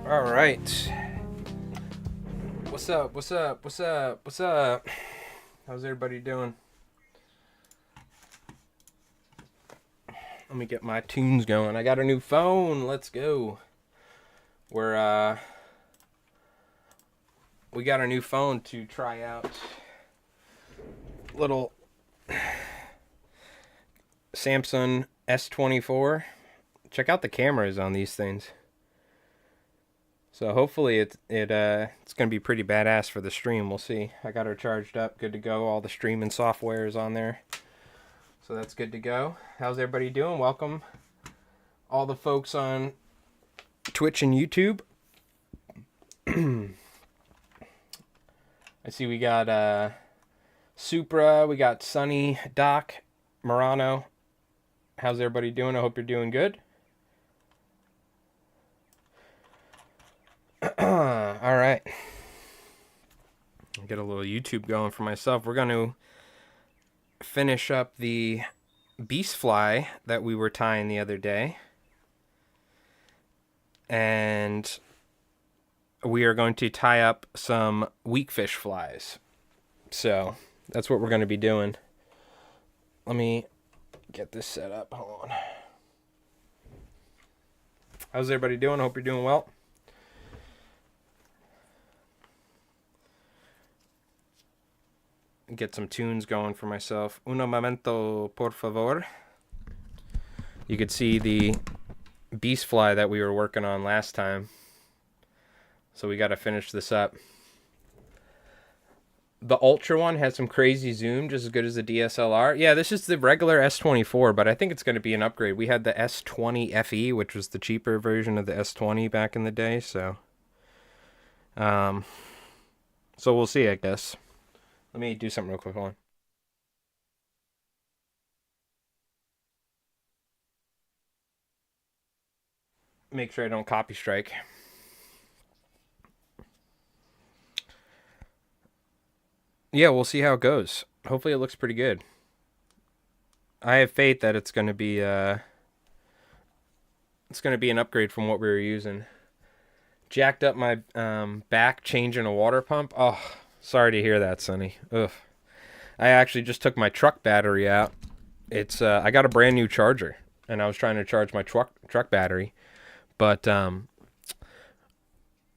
All right. What's up? What's up? What's up? What's up? How's everybody doing? Let me get my tunes going. I got a new phone. Let's go. We got a new phone to try out. Little Samsung S24. Check out the cameras on these things. So hopefully it's gonna be pretty badass for the stream. We'll see. I got her charged up, good to go. All the streaming software is on there, so that's good to go. How's everybody doing? Welcome, all the folks on Twitch and YouTube. I see we got Supra, we got Sunny, Doc, Murano. How's everybody doing? I hope you're doing good. All right. Get a little YouTube going for myself. We're going to finish up the beast fly that we were tying the other day. And we are going to tie up some weakfish flies. So that's what we're going to be doing. Let me get this set up. Hold on. How's everybody doing? I hope you're doing well. Get some tunes going for myself. Uno momento, por favor. You could see the beast fly that we were working on last time. So we got to finish this up. The Ultra one has some crazy zoom, just as good as the DSLR. Yeah, this is the regular S24, but I think it's going to be an upgrade. We had the S20 FE, which was the cheaper version of the S20 back in the day. So we'll see, I guess. Let me do something real quick. Hold on. Make sure I don't copy strike. Yeah, we'll see how it goes. Hopefully it looks pretty good. I have faith that it's going to be an upgrade from what we were using. Jacked up my back changing a water pump. Oh, sorry to hear that, Sonny. Ugh. I actually just took my truck battery out. It's I got a brand new charger, and I was trying to charge my truck battery, but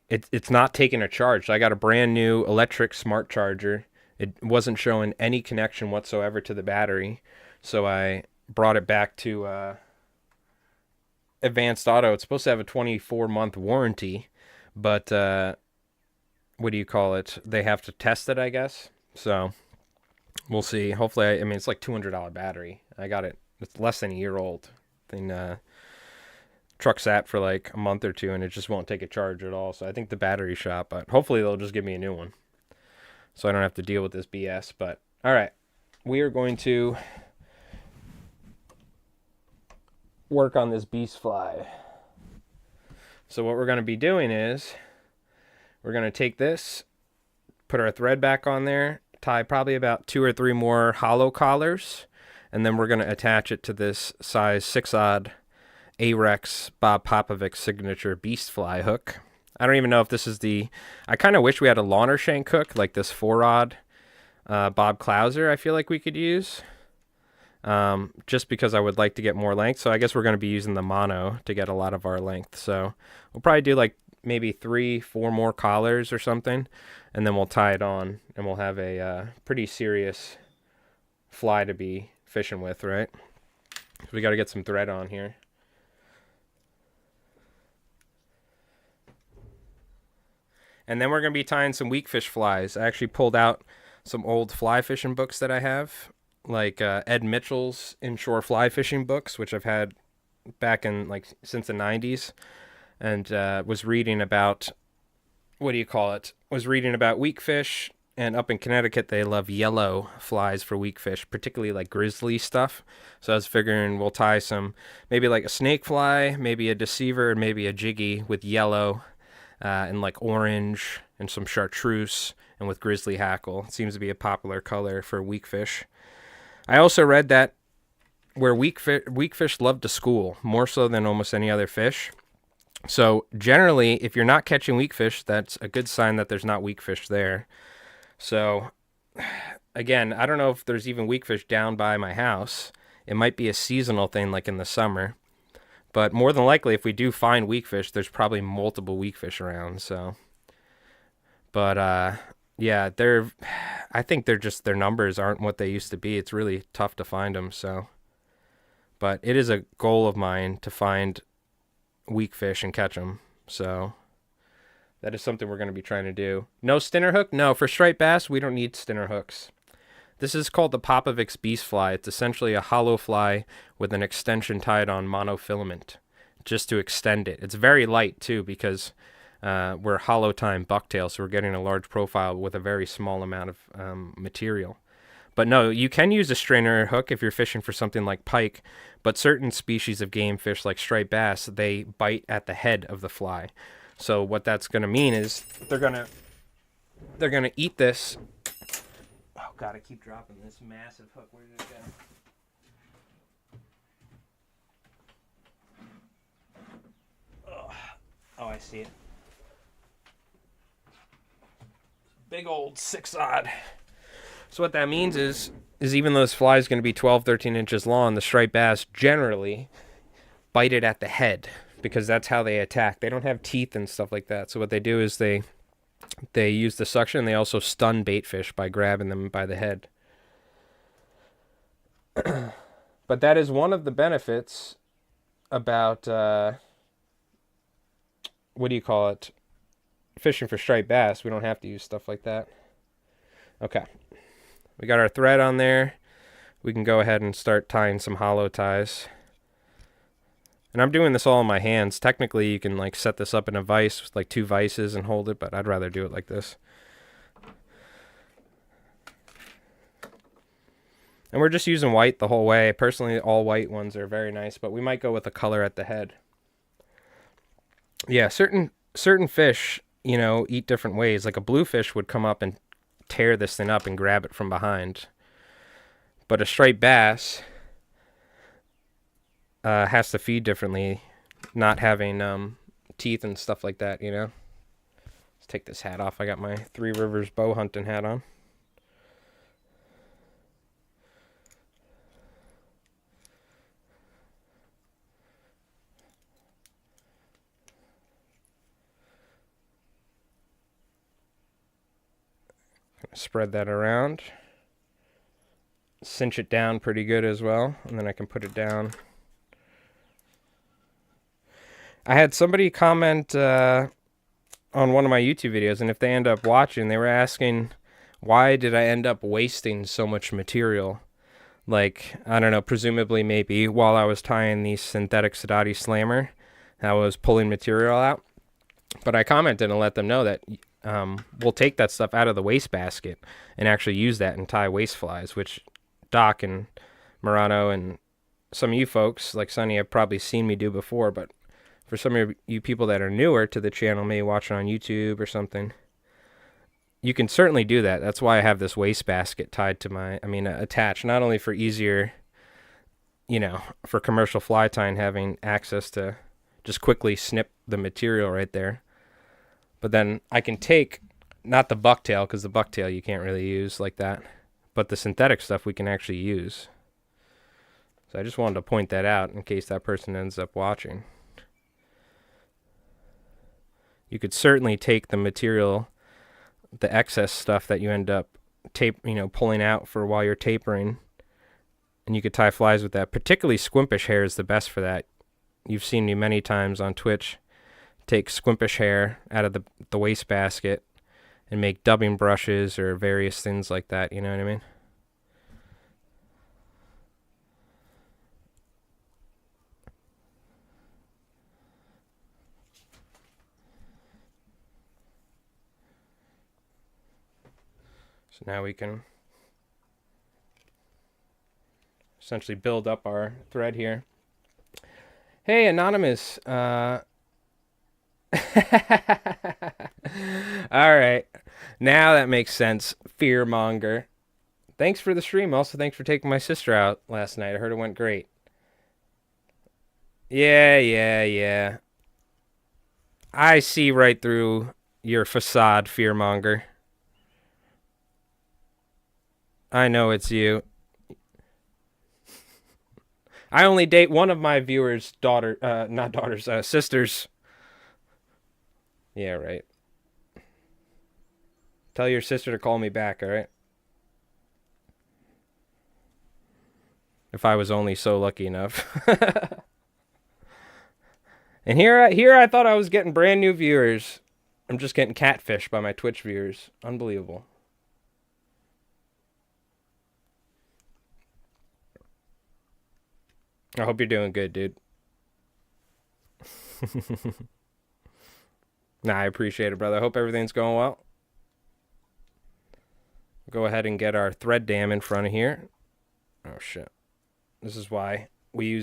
it's not taking a charge. So I got a brand new electric smart charger. It wasn't showing any connection whatsoever to the battery, so I brought it back to Advanced Auto. It's supposed to have a 24-month warranty, but what do you call it? They have to test it, I guess. So we'll see. Hopefully, I mean, it's like $200 battery. I got it. It's less than a year old. Truck sat for like a month or two, and it just won't take a charge at all. So I think the battery shot, but hopefully they'll just give me a new one, so I don't have to deal with this BS. But all right, we are going to work on this beast fly. So what we're going to be doing is we're going to take this, put our thread back on there, tie probably about 2 or 3 more hollow collars, and then we're going to attach it to this size 6-odd Arex Bob Popovic signature beast fly hook. I don't even know if this is I kind of wish we had a Launer shank hook like this 4-odd Bob Clouser I feel like we could use. Just because I would like to get more length. So I guess we're going to be using the mono to get a lot of our length. So we'll probably do like maybe 3-4 more collars or something, and then we'll tie it on, and we'll have a pretty serious fly to be fishing with, right? So we got to get some thread on here. And then we're going to be tying some weakfish flies. I actually pulled out some old fly fishing books that I have, like Ed Mitchell's inshore fly fishing books, which I've had back in like since the 90s, and was reading about, was reading about weakfish, and up in Connecticut they love yellow flies for weakfish, particularly like grizzly stuff. So I was figuring we'll tie some, maybe like a snake fly, maybe a deceiver, and maybe a jiggy with yellow and like orange and some chartreuse, and with grizzly hackle. It seems to be a popular color for weakfish. I also read that where weakfish love to school, more so than almost any other fish, So generally, if you're not catching weak fish, that's a good sign that there's not weak fish there. So again, I don't know if there's even weak fish down by my house. It might be a seasonal thing like in the summer. But more than likely, if we do find weak fish, there's probably multiple weak fish around. So, but yeah, I think their numbers aren't what they used to be. It's really tough to find them. So, but it is a goal of mine to find weak fish and catch them. So that is something we're going to be trying to do. No stinner hook? No, for striped bass, we don't need stinner hooks. This is called the Popovic's Beast Fly. It's essentially a hollow fly with an extension tied on monofilament just to extend it. It's very light too because we're hollow time bucktail, so we're getting a large profile with a very small amount of material. But no, you can use a strainer hook if you're fishing for something like pike, but certain species of game fish like striped bass, they bite at the head of the fly. So what that's going to mean is they're going to eat this. Oh god, I keep dropping this massive hook. Where did it go? Oh, I see it. Big old 6-aught. So what that means is even though this fly is going to be 12, 13 inches long, the striped bass generally bite it at the head because that's how they attack. They don't have teeth and stuff like that. So what they do is they use the suction. They also stun bait fish by grabbing them by the head. But that is one of the benefits about what do you call it? Fishing for striped bass. We don't have to use stuff like that. Okay. We got our thread on there. We can go ahead and start tying some hollow ties. And I'm doing this all in my hands. Technically, you can like set this up in a vise with like 2 vices and hold it, but I'd rather do it like this. And we're just using white the whole way. Personally, all white ones are very nice, but we might go with a color at the head. Yeah, certain fish, eat different ways. Like a bluefish would come up and tear this thing up and grab it from behind. But a striped bass has to feed differently, not having teeth and stuff like that, Let's take this hat off. I got my Three Rivers bow hunting hat on. Spread that around. Cinch it down pretty good as well, and then I can put it down. I had somebody comment on one of my YouTube videos, and if they end up watching, they were asking, why did I end up wasting so much material? Like, I don't know, presumably maybe while I was tying the synthetic Sadati slammer, I was pulling material out. But I commented and let them know that we'll take that stuff out of the waste basket and actually use that and tie waste flies, which Doc and Murano and some of you folks, like Sonny, have probably seen me do before, but for some of you people that are newer to the channel, maybe watching on YouTube or something, you can certainly do that. That's why I have this waste basket tied to attached, not only for easier, for commercial fly tying, having access to just quickly snip the material right there. But then I can take, not the bucktail, because the bucktail you can't really use like that, but the synthetic stuff we can actually use. So I just wanted to point that out in case that person ends up watching. You could certainly take the material, the excess stuff that you end up pulling out for while you're tapering, and you could tie flies with that. Particularly squimpish hair is the best for that. You've seen me many times on Twitch take squimpish hair out of the waste basket and make dubbing brushes or various things like that, you know what I mean? So now we can essentially build up our thread here. Hey, Anonymous. Alright. Now that makes sense. Fearmonger. Thanks for the stream. Also, thanks for taking my sister out last night. I heard it went great. Yeah. I see right through your facade, fearmonger. I know it's you. I only date one of my viewers' not daughters, sisters. Yeah, right. Tell your sister to call me back, all right? If I was only so lucky enough. And here I thought I was getting brand new viewers. I'm just getting catfished by my Twitch viewers. Unbelievable. I hope you're doing good, dude. Nah, I appreciate it, brother. I hope everything's going well. Go ahead and get our thread dam in front of here. Oh, shit. This is why we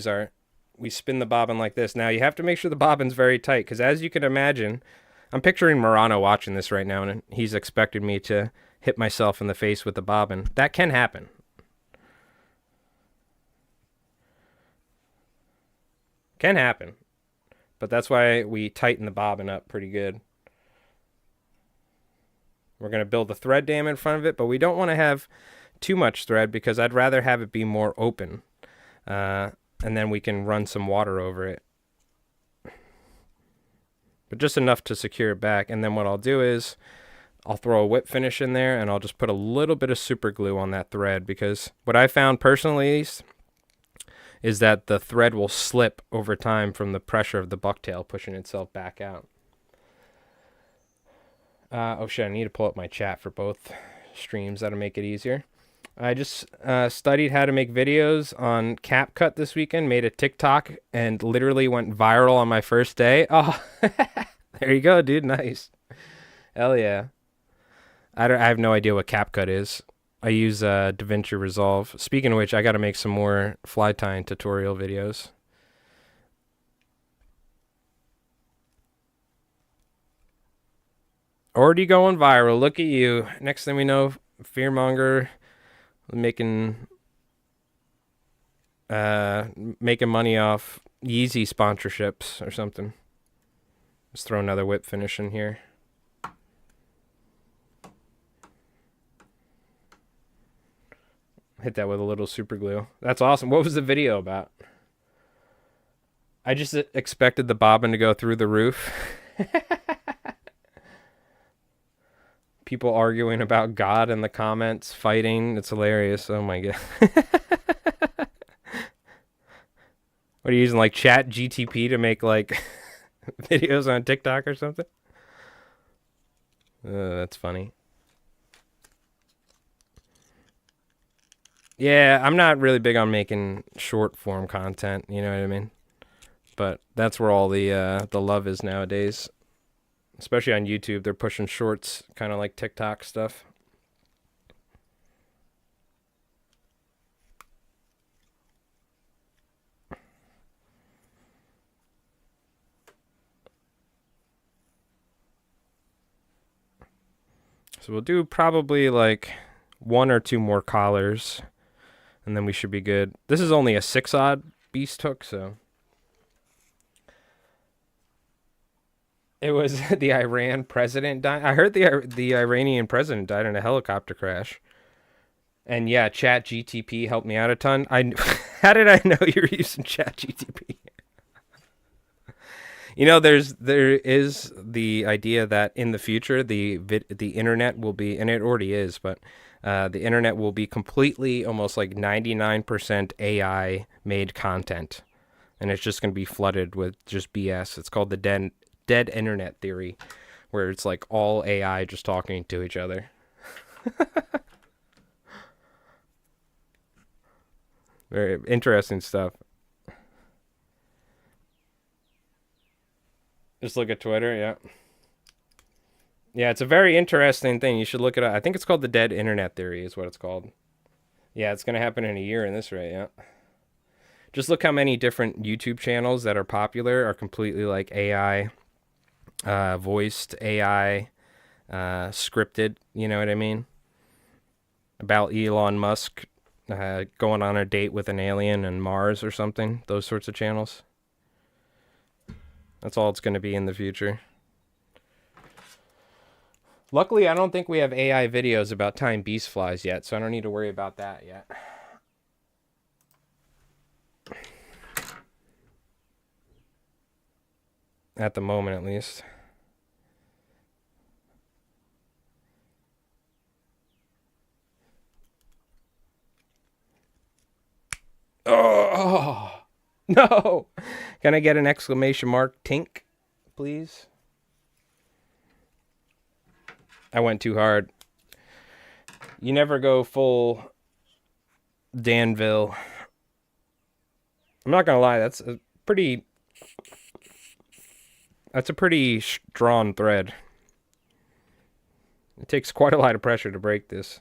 spin the bobbin like this. Now, you have to make sure the bobbin's very tight, because as you can imagine, I'm picturing Murano watching this right now, and he's expected me to hit myself in the face with the bobbin. That can happen. Can happen. But that's why we tighten the bobbin up pretty good. We're going to build the thread dam in front of it, but we don't want to have too much thread because I'd rather have it be more open. And then we can run some water over it. But just enough to secure it back. And then what I'll do is I'll throw a whip finish in there and I'll just put a little bit of super glue on that thread, because what I found personally is that the thread will slip over time from the pressure of the bucktail pushing itself back out. Oh shit, I need to pull up my chat for both streams. That'll make it easier. I just studied how to make videos on CapCut this weekend, made a TikTok, and literally went viral on my first day. Oh, there you go, dude. Nice. Hell yeah. I have no idea what CapCut is. I use DaVinci Resolve. Speaking of which, I got to make some more fly tying tutorial videos. Already going viral. Look at you. Next thing we know, Fearmonger making money off Yeezy sponsorships or something. Let's throw another whip finish in here. Hit that with a little super glue. That's awesome. What was the video about? I just expected the bobbin to go through the roof. People arguing about God in the comments, fighting. It's hilarious. Oh my god. What are you using, like Chat GTP to make like videos on TikTok or something? That's funny. Yeah, I'm not really big on making short form content, you know what I mean? But that's where all the love is nowadays. Especially on YouTube, they're pushing shorts, kind of like TikTok stuff. So we'll do probably like 1 or 2 more collars, and then we should be good. This is only a 6-odd beast hook, so. It was the Iran president died. I heard the Iranian president died in a helicopter crash. And yeah, Chat GTP helped me out a ton. How did I know you were using Chat GTP? You know, there is the idea that in the future the internet will be, and it already is, but the internet will be completely, almost like 99% AI made content, and it's just going to be flooded with just BS. It's called the dead internet theory, where it's like all AI just talking to each other. Very interesting stuff. Just look at Twitter, yeah. Yeah, it's a very interesting thing. You should look it up. I think it's called the dead internet theory is what it's called. Yeah, it's going to happen in a year in this rate, yeah. Just look how many different YouTube channels that are popular are completely like AI voiced, AI scripted, you know what I mean? About Elon Musk going on a date with an alien in Mars or something. Those sorts of channels. That's all it's going to be in the future. Luckily, I don't think we have AI videos about tying beast flies yet, so I don't need to worry about that yet. At the moment, at least. Oh, no. Can I get an exclamation mark tink, please? I went too hard. You never go full Danville. I'm not going to lie, that's a pretty drawn thread. It takes quite a lot of pressure to break this.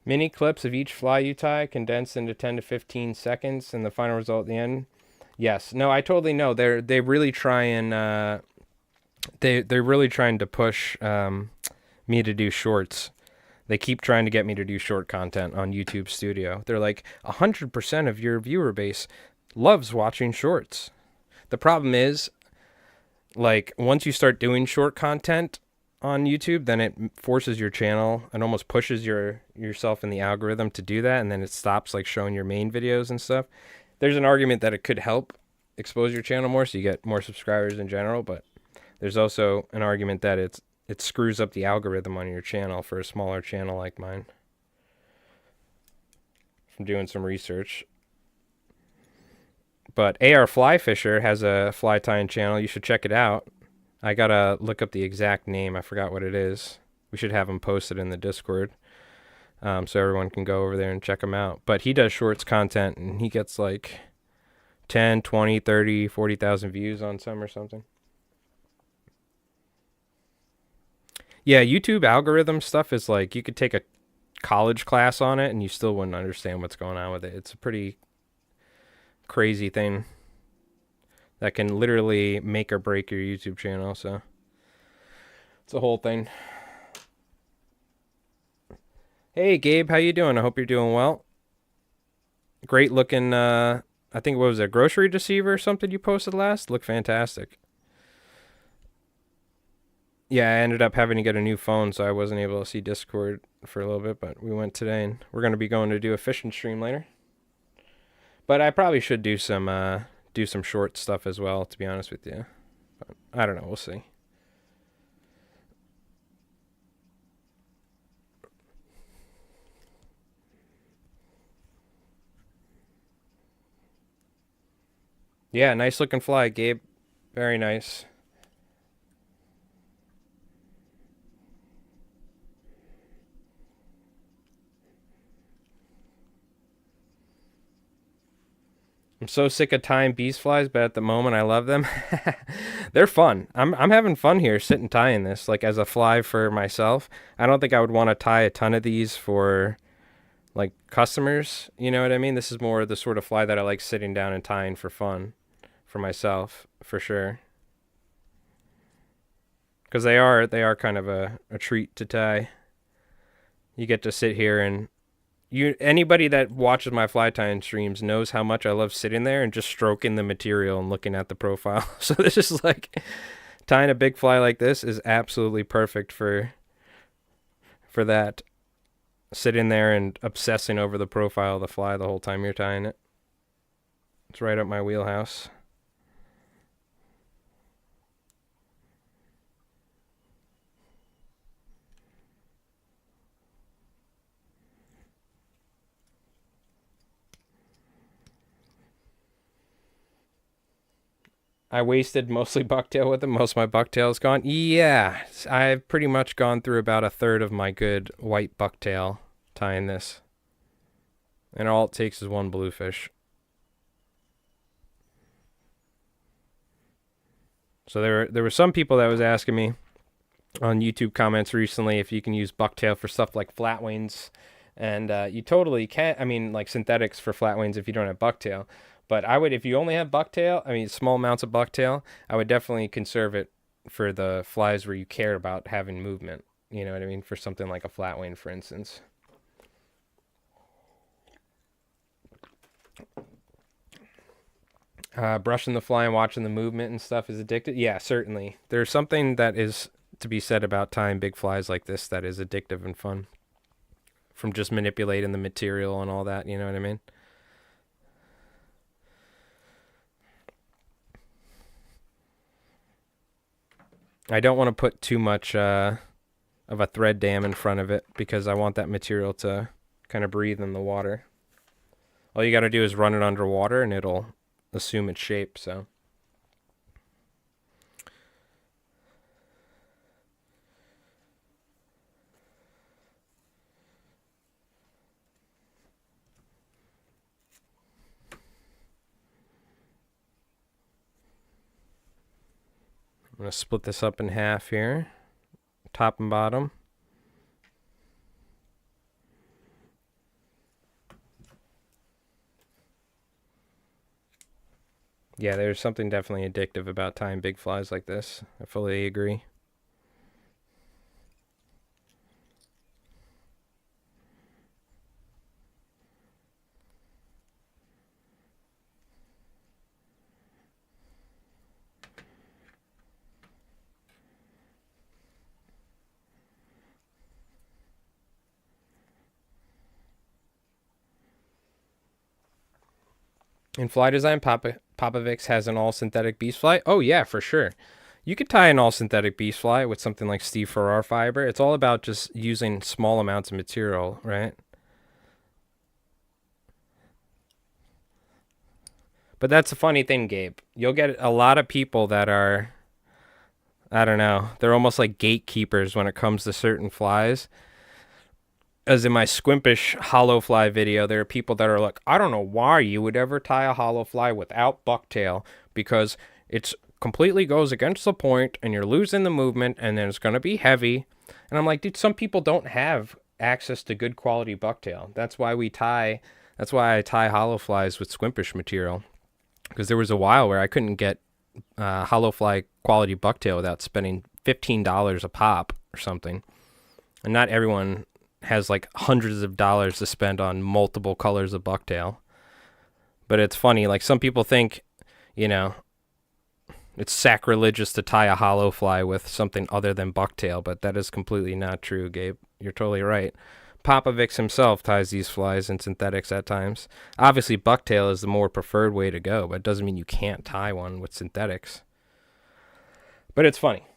Mini clips of each fly you tie condensed into 10 to 15 seconds and the final result at the end. Yes. No, I totally know. They're really trying they're really trying to push me to do shorts. They keep trying to get me to do short content on YouTube Studio. They're like 100% of your viewer base loves watching shorts. The problem is, like, once you start doing short content on YouTube, then it forces your channel and almost pushes yourself in the algorithm to do that, and then it stops like showing your main videos and stuff. There's an argument that it could help expose your channel more so you get more subscribers in general, but there's also an argument that it screws up the algorithm on your channel for a smaller channel like mine. From doing some research. But AR Fly Fisher has a fly tying channel. You should check it out. I gotta look up the exact name. I forgot what it is. We should have him posted in the Discord so everyone can go over there and check him out. But he does shorts content, and he gets like 10, 20, 30, 40,000 views on some or something. Yeah, YouTube algorithm stuff is like, you could take a college class on it and you still wouldn't understand what's going on with it. It's a pretty crazy thing that can literally make or break your YouTube channel, so it's a whole thing. Hey Gabe, how you doing? I hope you're doing well. Great looking, I think, what was it, grocery deceiver or something you posted last? Looked fantastic. Yeah, I ended up having to get a new phone, so I wasn't able to see Discord for a little bit, but we went today, and we're going to be going to do a fishing stream later. But I probably should do some short stuff as well, to be honest with you. But I don't know, we'll see. Yeah, nice looking fly, Gabe. Very nice. I'm so sick of tying beast flies, but at the moment I love them. They're fun. I'm having fun here sitting tying this, like, as a fly for myself. I don't think I would want to tie a ton of these for like customers, you know what I mean? This is more the sort of fly that I like sitting down and tying for fun for myself, for sure. Because they are kind of a treat to tie. You get to sit here and anybody that watches my fly tying streams knows how much I love sitting there and just stroking the material and looking at the profile. So this is like, tying a big fly like this is absolutely perfect for that. Sitting there and obsessing over the profile of the fly the whole time you're tying it. It's right up my wheelhouse. I wasted mostly bucktail with them. Most of my bucktail is gone. Yeah, I've pretty much gone through about a third of my good white bucktail tying this. And all it takes is one bluefish. So there were some people that was asking me on YouTube comments recently if you can use bucktail for stuff like flatwings, and you totally can. I mean, like synthetics for flatwings if you don't have bucktail. But I would, if you only have bucktail, I mean, small amounts of bucktail, I would definitely conserve it for the flies where you care about having movement. You know what I mean? For something like a flatwing, for instance. Brushing the fly and watching the movement and stuff is addictive. Yeah, certainly. There's something that is to be said about tying big flies like this that is addictive and fun. From just manipulating the material and all that, you know what I mean? I don't want to put too much of a thread dam in front of it because I want that material to kind of breathe in the water. All you got to do is run it underwater and it'll assume its shape, so. I'm going to split this up in half here, top and bottom. Yeah, there's something definitely addictive about tying big flies like this. I fully agree. In fly design, Popovix has an all-synthetic beast fly. Oh, yeah, for sure. You could tie an all-synthetic beast fly with something like Steve Farrar fiber. It's all about just using small amounts of material, right? But that's a funny thing, Gabe. You'll get a lot of people that are, I don't know, they're almost like gatekeepers when it comes to certain flies. As in my Squimpish hollow fly video, there are people that are like, I don't know why you would ever tie a hollow fly without bucktail because it's completely goes against the point and you're losing the movement and then it's going to be heavy. And I'm like, dude, some people don't have access to good quality bucktail. That's why I tie hollow flies with Squimpish material. Because there was a while where I couldn't get hollow fly quality bucktail without spending $15 a pop or something. And not everyone has like hundreds of dollars to spend on multiple colors of bucktail. But it's funny, like some people think, you know, it's sacrilegious to tie a hollow fly with something other than bucktail, but that is completely not true, Gabe. You're totally right. Popovix himself ties these flies in synthetics at times. Obviously, bucktail is the more preferred way to go, but it doesn't mean you can't tie one with synthetics. But it's funny.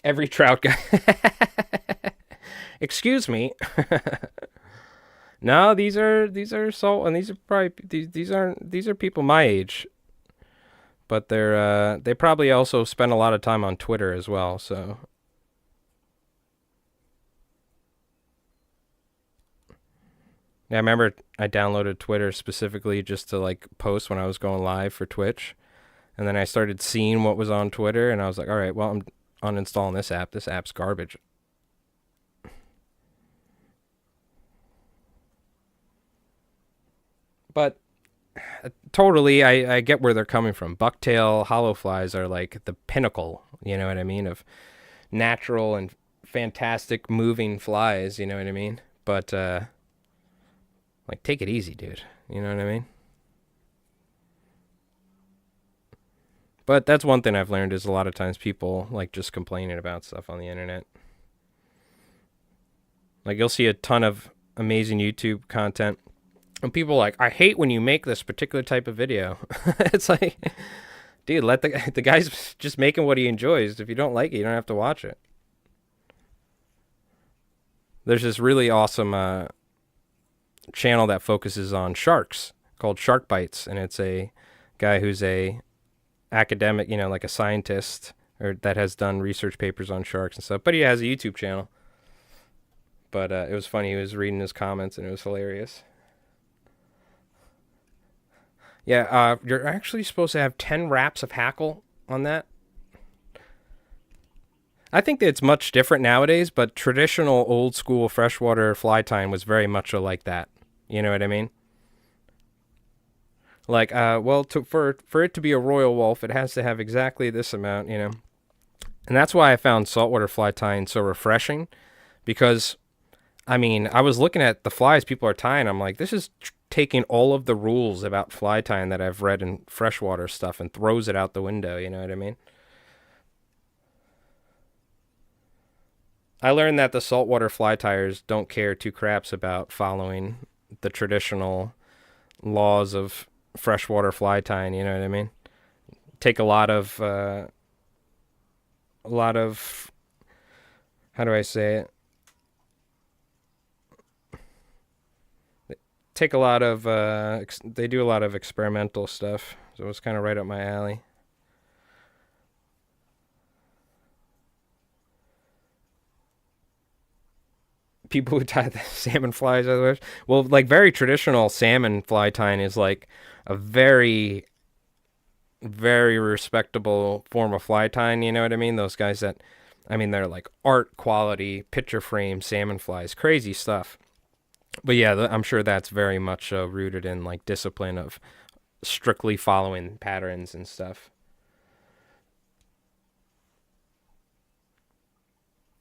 Every trout guy. Excuse me. No, these are salt, and these are probably these are people my age, but they probably also spend a lot of time on Twitter as well. So yeah, I remember I downloaded Twitter specifically just to like post when I was going live for Twitch, and then I started seeing what was on Twitter, and I was like, all right, well, I'm uninstalling this app. This app's garbage. But totally, I get where they're coming from. Bucktail hollow flies are like the pinnacle, you know what I mean, of natural and fantastic moving flies, you know what I mean? But, like, take it easy, dude. You know what I mean? But that's one thing I've learned is a lot of times people like just complaining about stuff on the internet. Like you'll see a ton of amazing YouTube content and people are like, I hate when you make this particular type of video. It's like, dude, let the guy's just making what he enjoys. If you don't like it, you don't have to watch it. There's this really awesome channel that focuses on sharks called Shark Bites, and it's a guy who's a academic, you know, like a scientist or that has done research papers on sharks and stuff. But he has a YouTube channel. But it was funny. He was reading his comments, and it was hilarious. Yeah, you're actually supposed to have 10 wraps of hackle on that. I think that it's much different nowadays, but traditional old school freshwater fly tying was very much like that. You know what I mean? Like, well, for it to be a royal wolf, it has to have exactly this amount, you know. And that's why I found saltwater fly tying so refreshing, because I mean, I was looking at the flies people are tying. I'm like, this is taking all of the rules about fly tying that I've read in freshwater stuff and throws it out the window. You know what I mean? I learned that the saltwater fly tyers don't care two craps about following the traditional laws of freshwater fly tying. You know what I mean? Take a lot of, how do I say it? Take a lot of, they do a lot of experimental stuff. So it's kind of right up my alley. People who tie the salmon flies otherwise. Well, like very traditional salmon fly tying is like a very respectable form of fly tying, you know what I mean? Those guys that I mean they're like art quality picture frame salmon flies, crazy stuff. But yeah, I'm sure that's very much rooted in like discipline of strictly following patterns and stuff.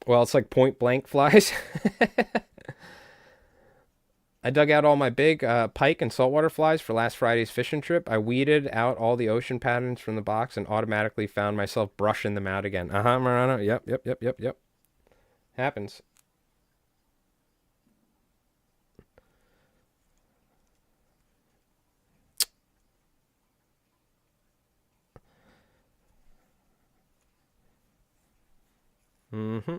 Well, it's like point blank flies. I dug out all my big pike and saltwater flies for last Friday's fishing trip. I weeded out all the ocean patterns from the box and automatically found myself brushing them out again. Uh huh, Marano. Yep, yep, yep, yep, yep. Happens. Mm-hmm.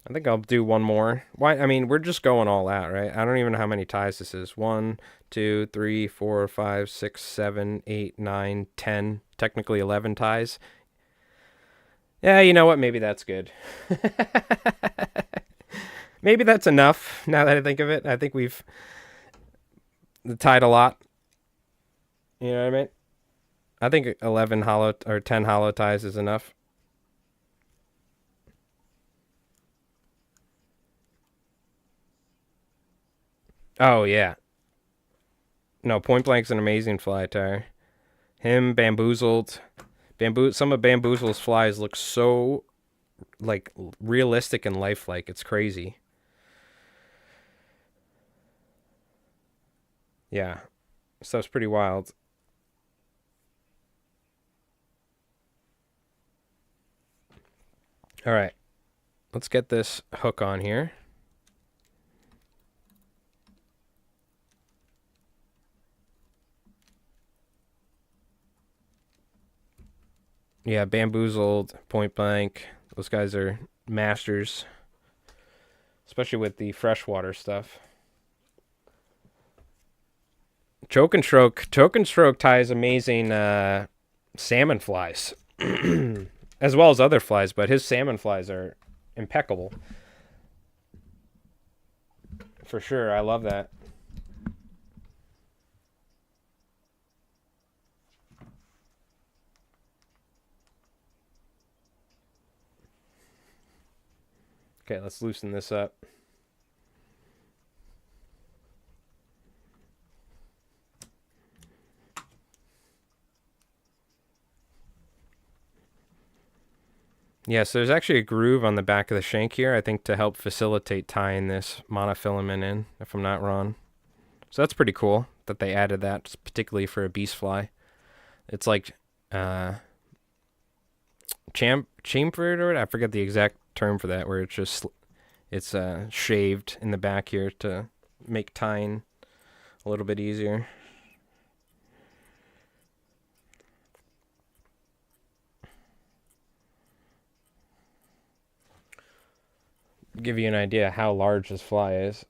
I think I'll do one more. Why? I mean, we're just going all out, right? I don't even know how many ties this is. 1, 2, 3, 4, 5, 6, 7, 8, 9, 10. Technically 11 ties. Yeah, you know what? Maybe that's good. Maybe that's enough now that I think of it. I think we've tied a lot. You know what I mean? I think 11 hollow or 10 hollow ties is enough. Oh, yeah. No, Point Blank's an amazing fly tire. Him, Bamboozled. Some of Bamboozle's flies look so, like, realistic and lifelike. It's crazy. Yeah. Stuff's pretty wild. All right. Let's get this hook on here. Yeah, Bamboozled, Point Blank. Those guys are masters, especially with the freshwater stuff. Choke and Stroke ties amazing salmon flies, as well as other flies, but his salmon flies are impeccable. For sure, I love that. Okay, let's loosen this up. Yeah, so there's actually a groove on the back of the shank here, I think, to help facilitate tying this monofilament in, if I'm not wrong. So that's pretty cool that they added that, particularly for a beast fly. It's like uh, chamfered or I forget the exact term for that, where it's shaved in the back here to make tying a little bit easier. Give you an idea how large this fly is.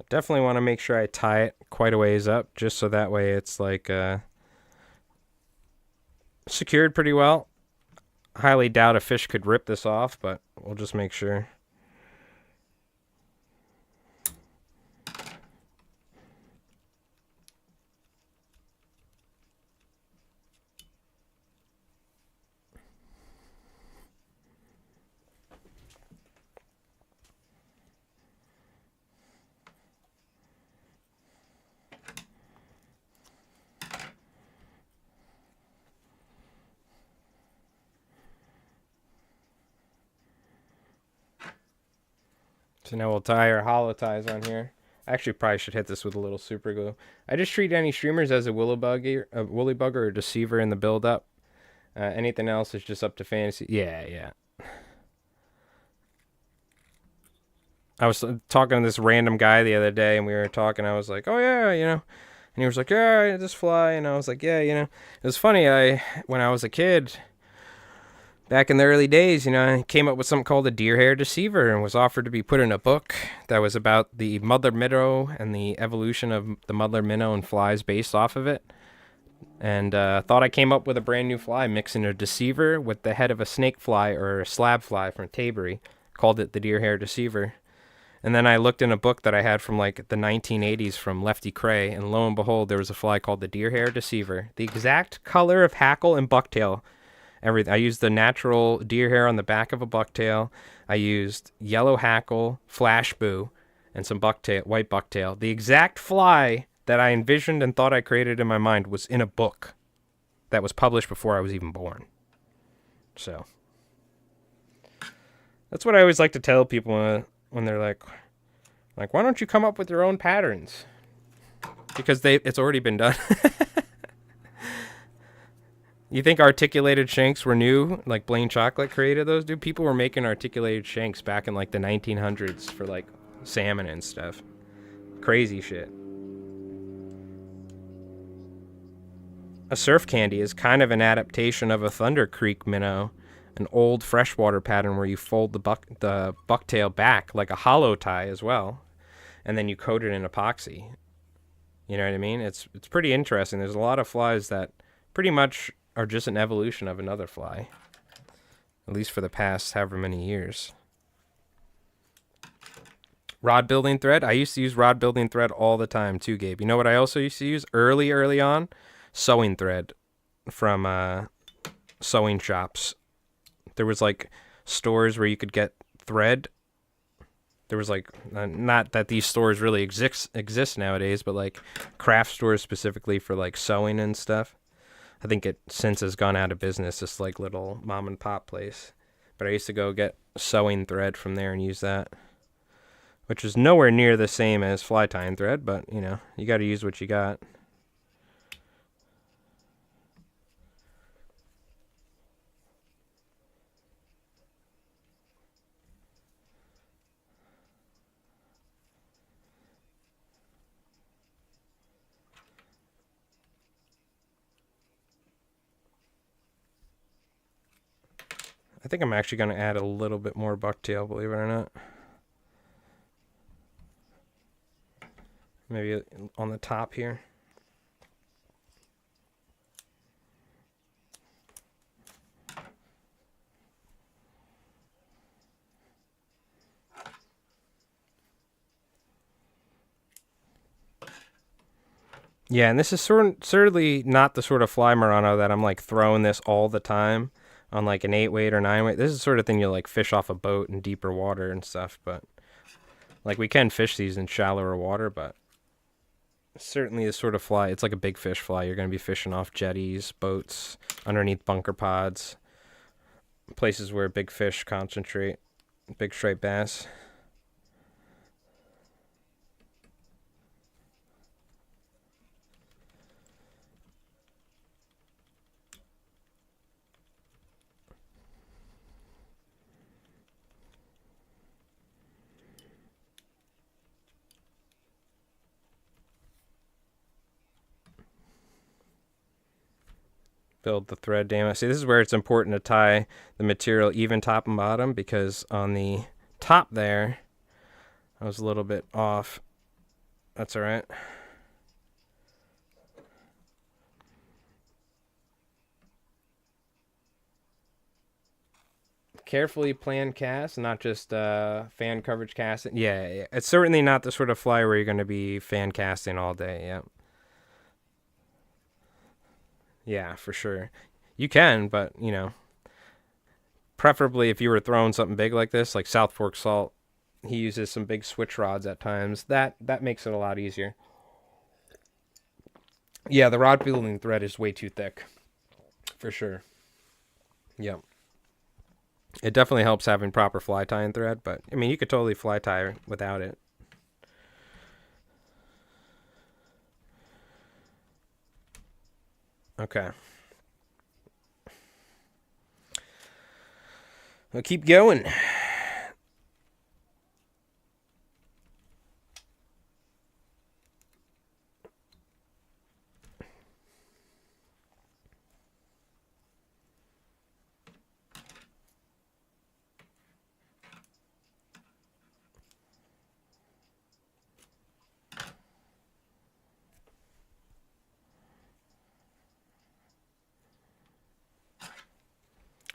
Definitely want to make sure I tie it quite a ways up, just so that way it's like secured pretty well. Highly doubt a fish could rip this off, but we'll just make sure. So now we'll tie our hollow ties on here. Actually, probably should hit this with a little super glue. I just treat any streamers as a woolly bugger or deceiver in the build-up. Anything else is just up to fantasy. Yeah. I was talking to this random guy the other day, and we were talking. I was like, "Oh yeah, and he was like, "Yeah, this fly," and I was like, "Yeah, It was funny. When I was a kid, back in the early days, I came up with something called a deer hair deceiver and was offered to be put in a book that was about the mother minnow and the evolution of the mother minnow and flies based off of it. And thought I came up with a brand new fly, mixing a deceiver with the head of a snake fly or a slab fly from Tabery. Called it the deer hair deceiver. And then I looked in a book that I had from like the 1980s from Lefty Cray, and lo and behold, there was a fly called the deer hair deceiver. The exact color of hackle and bucktail. Everything. I used the natural deer hair on the back of a bucktail. I used yellow hackle, flash boo, and some white bucktail. The exact fly that I envisioned and thought I created in my mind was in a book that was published before I was even born. So that's what I always like to tell people when they're like, why don't you come up with your own patterns? Because it's already been done. You think articulated shanks were new? Like Blaine Chocolate created those, dude? People were making articulated shanks back in like the 1900s for like salmon and stuff. Crazy shit. A surf candy is kind of an adaptation of a Thunder Creek minnow, an old freshwater pattern where you fold the bucktail back like a hollow tie as well, and then you coat it in epoxy. You know what I mean? It's pretty interesting. There's a lot of flies that pretty much are just an evolution of another fly, at least for the past however many years. Rod building thread. I used to use rod building thread all the time too, Gabe. You know what I also used to use early on? Sewing thread from sewing shops. There was like stores where you could get thread. There was like, not that these stores really exist nowadays, but like craft stores specifically for like sewing and stuff. I think it since has gone out of business, this like little mom and pop place. But I used to go get sewing thread from there and use that, which is nowhere near the same as fly tying thread, but you got to use what you got. I think I'm actually going to add a little bit more bucktail, believe it or not. Maybe on the top here. Yeah, and this is certainly not the sort of fly Murano that I'm like throwing this all the time on like an 8-weight or 9-weight. This is the sort of thing you like fish off a boat in deeper water and stuff, but like we can fish these in shallower water, but certainly the sort of fly, it's like a big fish fly. You're going to be fishing off jetties, boats, underneath bunker pods, places where big fish concentrate, big striped bass. Build the thread dam. See, this is where it's important to tie the material even top and bottom, because on the top there, I was a little bit off. That's all right. Carefully planned cast, not just fan coverage casting. Yeah, yeah, it's certainly not the sort of fly where you're going to be fan casting all day. Yeah, yeah, for sure. You can, but you know, preferably if you were throwing something big like this, like South Fork Salt, he uses some big switch rods at times. That makes it a lot easier. Yeah, the rod building thread is way too thick, for sure. Yeah. It definitely helps having proper fly tying thread, but I mean, you could totally fly tie without it. Okay. We'll keep going.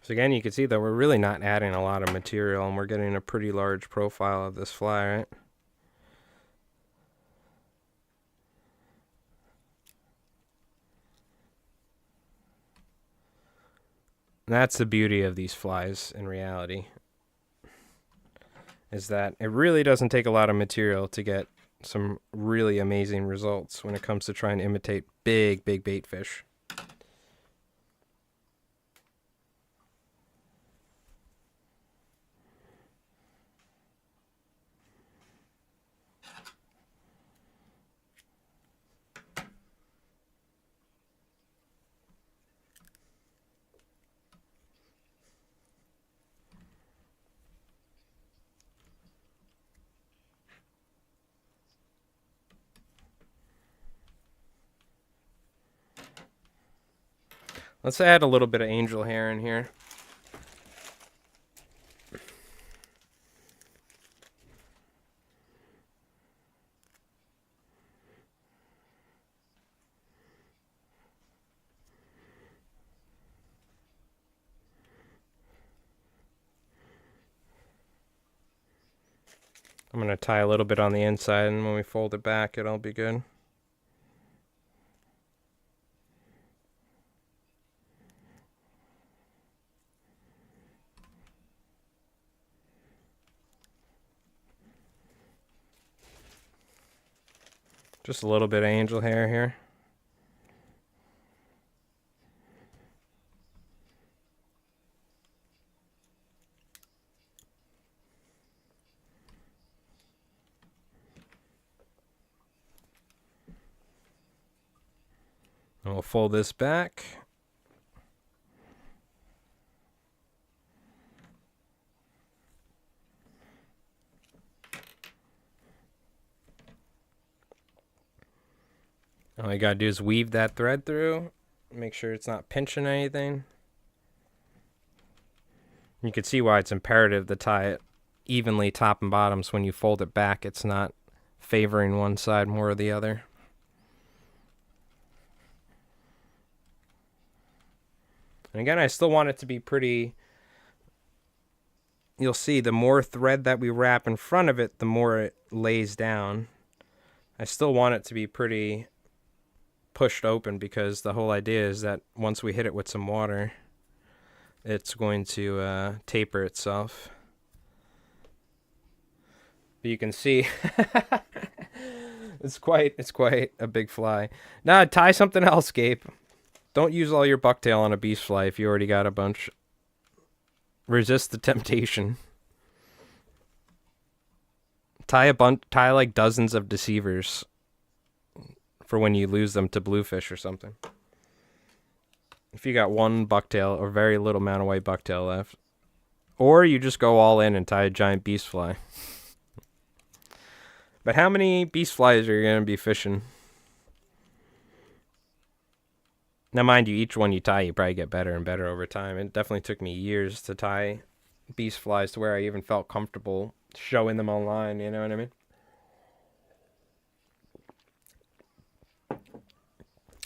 So again, you can see that we're really not adding a lot of material, and we're getting a pretty large profile of this fly, right? And that's the beauty of these flies in reality, is that it really doesn't take a lot of material to get some really amazing results when it comes to trying to imitate big bait fish. Let's add a little bit of angel hair in here. I'm going to tie a little bit on the inside, and when we fold it back, it'll be good. Just a little bit of angel hair here. And we'll fold this back. All you gotta do is weave that thread through, make sure it's not pinching anything. You can see why it's imperative to tie it evenly top and bottom, so when you fold it back, it's not favoring one side more or the other. And again, I still want it to be pretty. You'll see the more thread that we wrap in front of it, the more it lays down. I still want it to be pretty pushed open, because the whole idea is that once we hit it with some water, it's going to taper itself. But you can see it's quite a big fly. Now tie something else, Gabe. Don't use all your bucktail on a beast fly if you already got a bunch. Resist the temptation. Tie like dozens of deceivers for when you lose them to bluefish or something. If you got one bucktail or very little amount of white bucktail left. Or you just go all in and tie a giant beast fly. But how many beast flies are you going to be fishing? Now, mind you, each one you tie, you probably get better and better over time. It definitely took me years to tie beast flies to where I even felt comfortable showing them online, you know what I mean?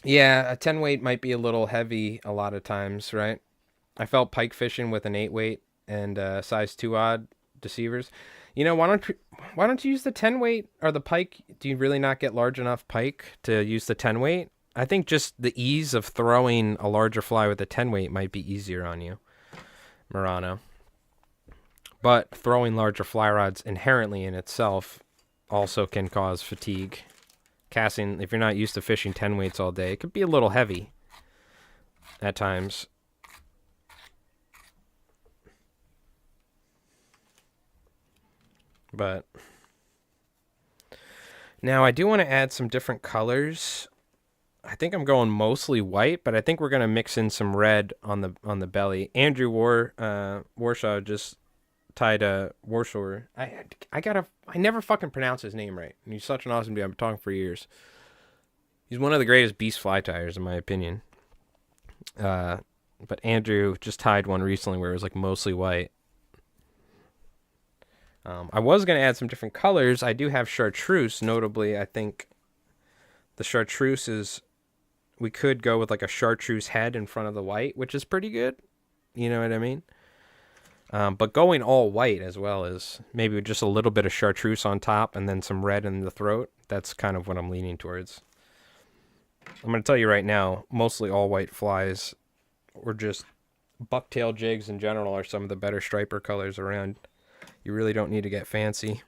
Yeah, a 10 weight might be a little heavy a lot of times, right? I felt pike fishing with an 8 weight and size 2 odd deceivers. Why don't you use the 10 weight or the pike? Do you really not get large enough pike to use the 10 weight? I think just the ease of throwing a larger fly with a 10 weight might be easier on you, Murano. But throwing larger fly rods inherently in itself also can cause fatigue. Casting, if you're not used to fishing 10 weights all day, it could be a little heavy at times. But now I do want to add some different colors. I think I'm going mostly white, but I think we're gonna mix in some red on the belly. Andrew Warshaw just tied a Warshore. I never fucking pronounce his name right. And he's such an awesome dude. I've been talking for years. He's one of the greatest beast fly tyers in my opinion. But Andrew just tied one recently where it was like mostly white. I was going to add some different colors. I do have chartreuse, notably. I think the chartreuse is, we could go with like a chartreuse head in front of the white, which is pretty good. You know what I mean? But going all white as well as maybe just a little bit of chartreuse on top and then some red in the throat. That's kind of what I'm leaning towards. I'm going to tell you right now, mostly all white flies or just bucktail jigs in general are some of the better striper colors around. You really don't need to get fancy.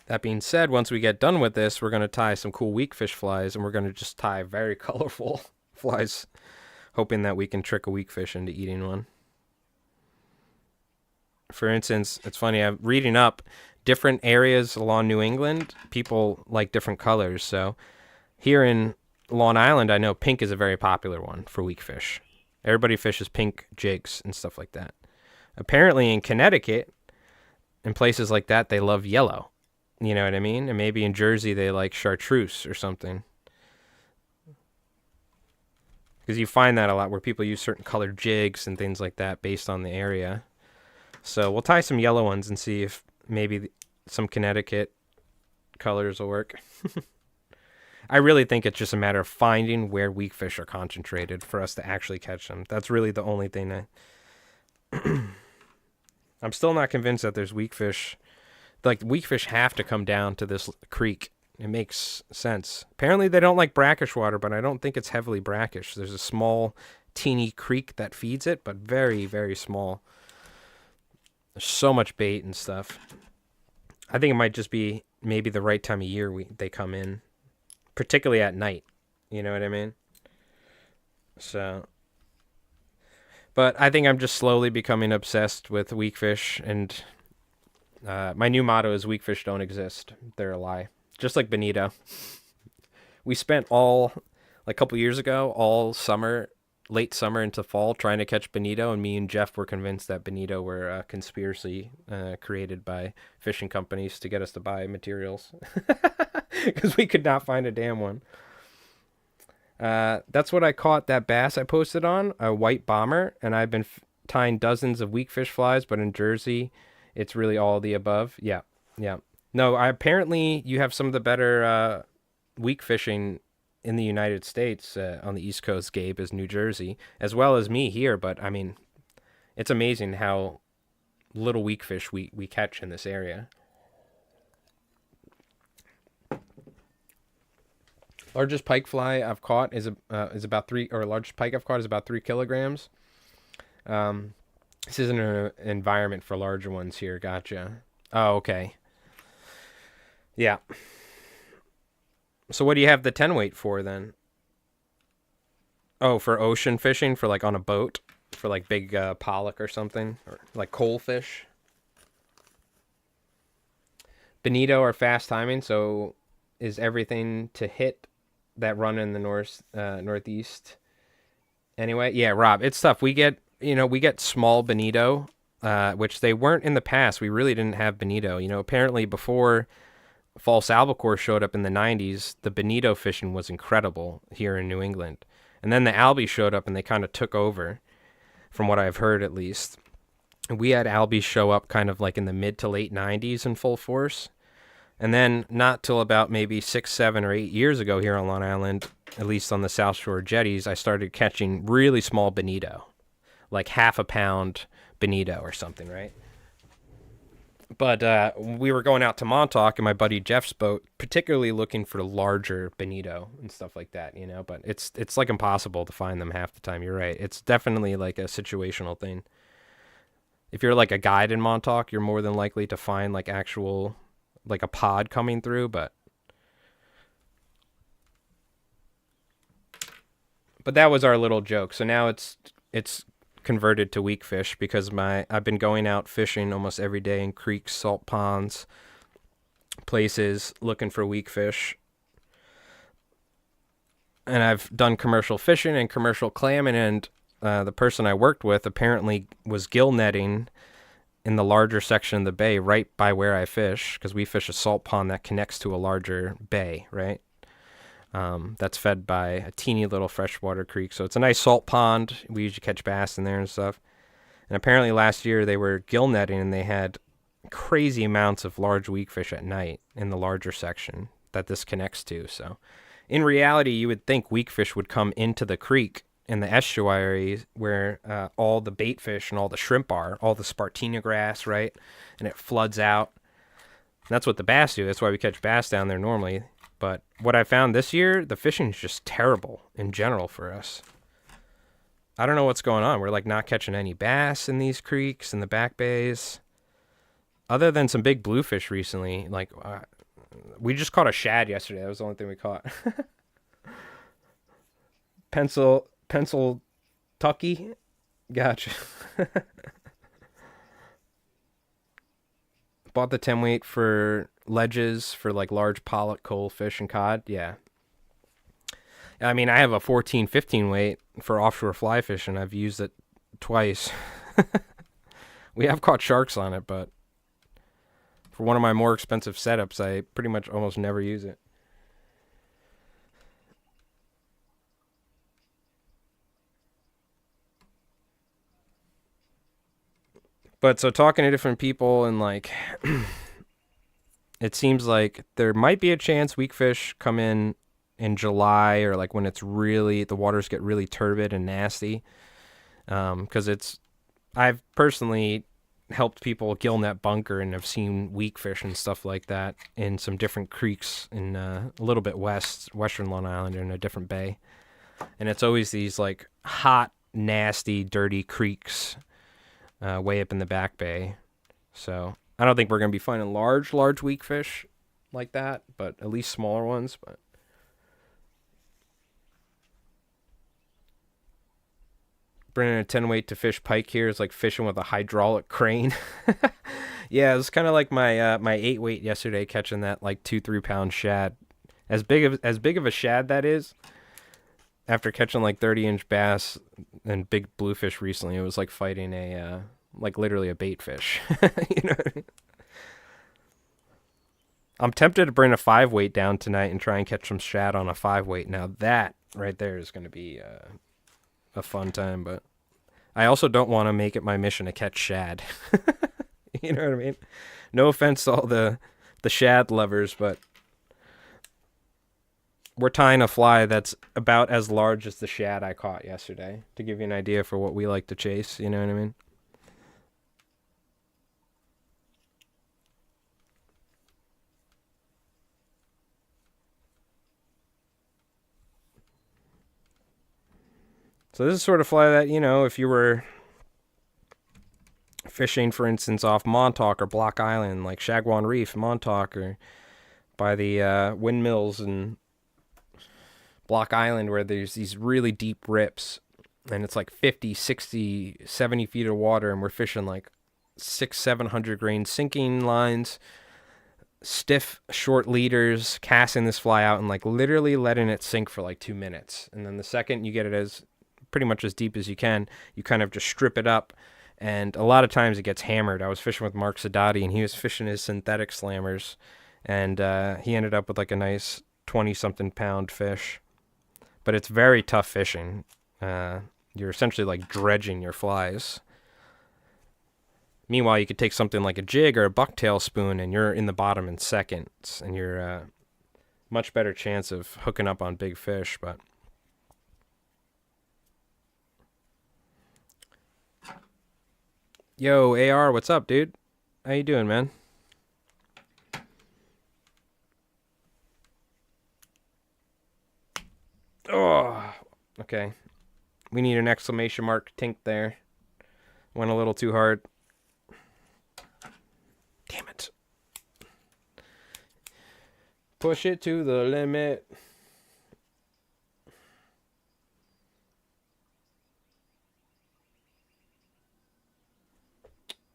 That being said, once we get done with this, we're going to tie some cool weakfish flies, and we're going to just tie very colorful flies, hoping that we can trick a weakfish into eating one. For instance, it's funny, I'm reading up different areas along New England, people like different colors. So here in Long Island, I know pink is a very popular one for weakfish. Everybody fishes pink jigs and stuff like that. Apparently in Connecticut, in places like that, they love yellow. You know what I mean? And maybe in Jersey, they like chartreuse or something. Because you find that a lot where people use certain colored jigs and things like that based on the area. So we'll tie some yellow ones and see if maybe some Connecticut colors will work. I really think it's just a matter of finding where weakfish are concentrated for us to actually catch them. That's really the only thing that... I'm still not convinced that there's weakfish. Like, weakfish have to come down to this creek. It makes sense. Apparently they don't like brackish water, but I don't think it's heavily brackish. There's a small, teeny creek that feeds it, but very, very small. There's so much bait and stuff. I think it might just be maybe the right time of year they come in, particularly at night. You know what I mean? So... But I think I'm just slowly becoming obsessed with weakfish, and my new motto is weakfish don't exist. They're a lie. Just like bonito. We spent like a couple years ago, all summer, late summer into fall, trying to catch bonito, and me and Jeff were convinced that bonito were a conspiracy created by fishing companies to get us to buy materials. Because we could not find a damn one. That's what I caught that bass I posted on, a white bomber, and I've been tying dozens of weakfish flies, but in Jersey, it's really all of the above. Yeah. No, apparently you have some of the better weak fishing in the United States on the East Coast, Gabe, is New Jersey, as well as me here, but I mean, it's amazing how little weakfish we catch in this area. Largest pike fly I've caught is about 3, or largest pike I've caught is about 3 kilograms. This isn't an environment for larger ones here. Gotcha. Oh, okay. Yeah. So what do you have the 10 weight for then? Oh, for ocean fishing, for like on a boat, for like big pollock or something, or like coal fish. Bonito are fast timing, so is everything to hit that run in the northeast. Anyway, yeah, Rob, it's tough. We get small bonito, which they weren't in the past. We really didn't have bonito. Apparently before false albacore showed up in the 90s, the bonito fishing was incredible here in New England. And then the albie showed up and they kind of took over, from what I've heard at least. We had albies show up kind of like in the mid to late 90s in full force. And then not till about maybe 6, 7, or 8 years ago here on Long Island, at least on the South Shore jetties, I started catching really small bonito, like half a pound bonito or something, right? But we were going out to Montauk in my buddy Jeff's boat, particularly looking for larger bonito and stuff like that, you know. But it's like impossible to find them half the time. You're right. It's definitely like a situational thing. If you're like a guide in Montauk, you're more than likely to find like actual, like a pod coming through. But that was our little joke. So now it's converted to Weakfish because I've been going out fishing almost every day in creeks, salt ponds, places looking for Weakfish. And I've done commercial fishing and commercial clamming, and the person I worked with apparently was gill netting in the larger section of the bay right by where I fish, because we fish a salt pond that connects to a larger bay, right? That's fed by a teeny little freshwater creek. So it's a nice salt pond. We usually catch bass in there and stuff. And apparently last year they were gill netting and they had crazy amounts of large weakfish at night in the larger section that this connects to. So in reality, you would think weakfish would come into the creek in the estuary where all the bait fish and all the shrimp are, all the spartina grass, right? And it floods out. And that's what the bass do. That's why we catch bass down there normally. But what I found this year, the fishing is just terrible in general for us. I don't know what's going on. We're like not catching any bass in these creeks in the back bays. Other than some big bluefish recently. Like, we just caught a shad yesterday. That was the only thing we caught. Pencil Tucky? Gotcha. Bought the 10 weight for ledges for like large pollock, coal, fish, and cod. Yeah. I mean, I have a 14, 15 weight for offshore fly fishing. I've used it twice. We have caught sharks on it, but for one of my more expensive setups, I pretty much almost never use it. But so talking to different people and like, it seems like there might be a chance weakfish come in July, or like when it's really, the waters get really turbid and nasty. Because I've personally helped people gill net bunker and have seen weakfish and stuff like that in some different creeks in a little bit western Long Island, or in a different bay. And it's always these like hot, nasty, dirty creeks way up in the back bay. So I don't think we're going to be finding large weakfish like that, but at least smaller ones. But bringing a 10 weight to fish pike here is like fishing with a hydraulic crane. Yeah, it was kind of like my 8 weight yesterday, catching that like 2-3 pound shad. As big of a shad that is. After catching like 30-inch bass and big bluefish recently, it was like fighting like literally a bait fish. You know what I mean? I'm tempted to bring a 5 weight down tonight and try and catch some shad on a 5 weight. Now that right there is going to be a fun time, but I also don't want to make it my mission to catch shad. You know what I mean? No offense to all the shad lovers, but we're tying a fly that's about as large as the shad I caught yesterday, to give you an idea for what we like to chase. You know what I mean? So this is sort of fly that, you know, if you were fishing, for instance, off Montauk or Block Island, like Shagwan Reef, Montauk, or by the windmills and Block Island, where there's these really deep rips and it's like 50, 60, 70 feet of water, and we're fishing like 600-700 grain sinking lines, stiff short leaders, casting this fly out and like literally letting it sink for like 2 minutes. And then the second you get it as pretty much as deep as you can, you kind of just strip it up, and a lot of times it gets hammered. I was fishing with Mark Sadati, and he was fishing his synthetic slammers, and he ended up with like a nice 20-something pound fish. But it's very tough fishing. You're essentially like dredging your flies. Meanwhile, you could take something like a jig or a bucktail spoon, and you're in the bottom in seconds, and you're much better chance of hooking up on big fish. But yo, AR, what's up, dude? How you doing, man? Oh, okay. We need an exclamation mark tink there. Went a little too hard. Damn it. Push it to the limit.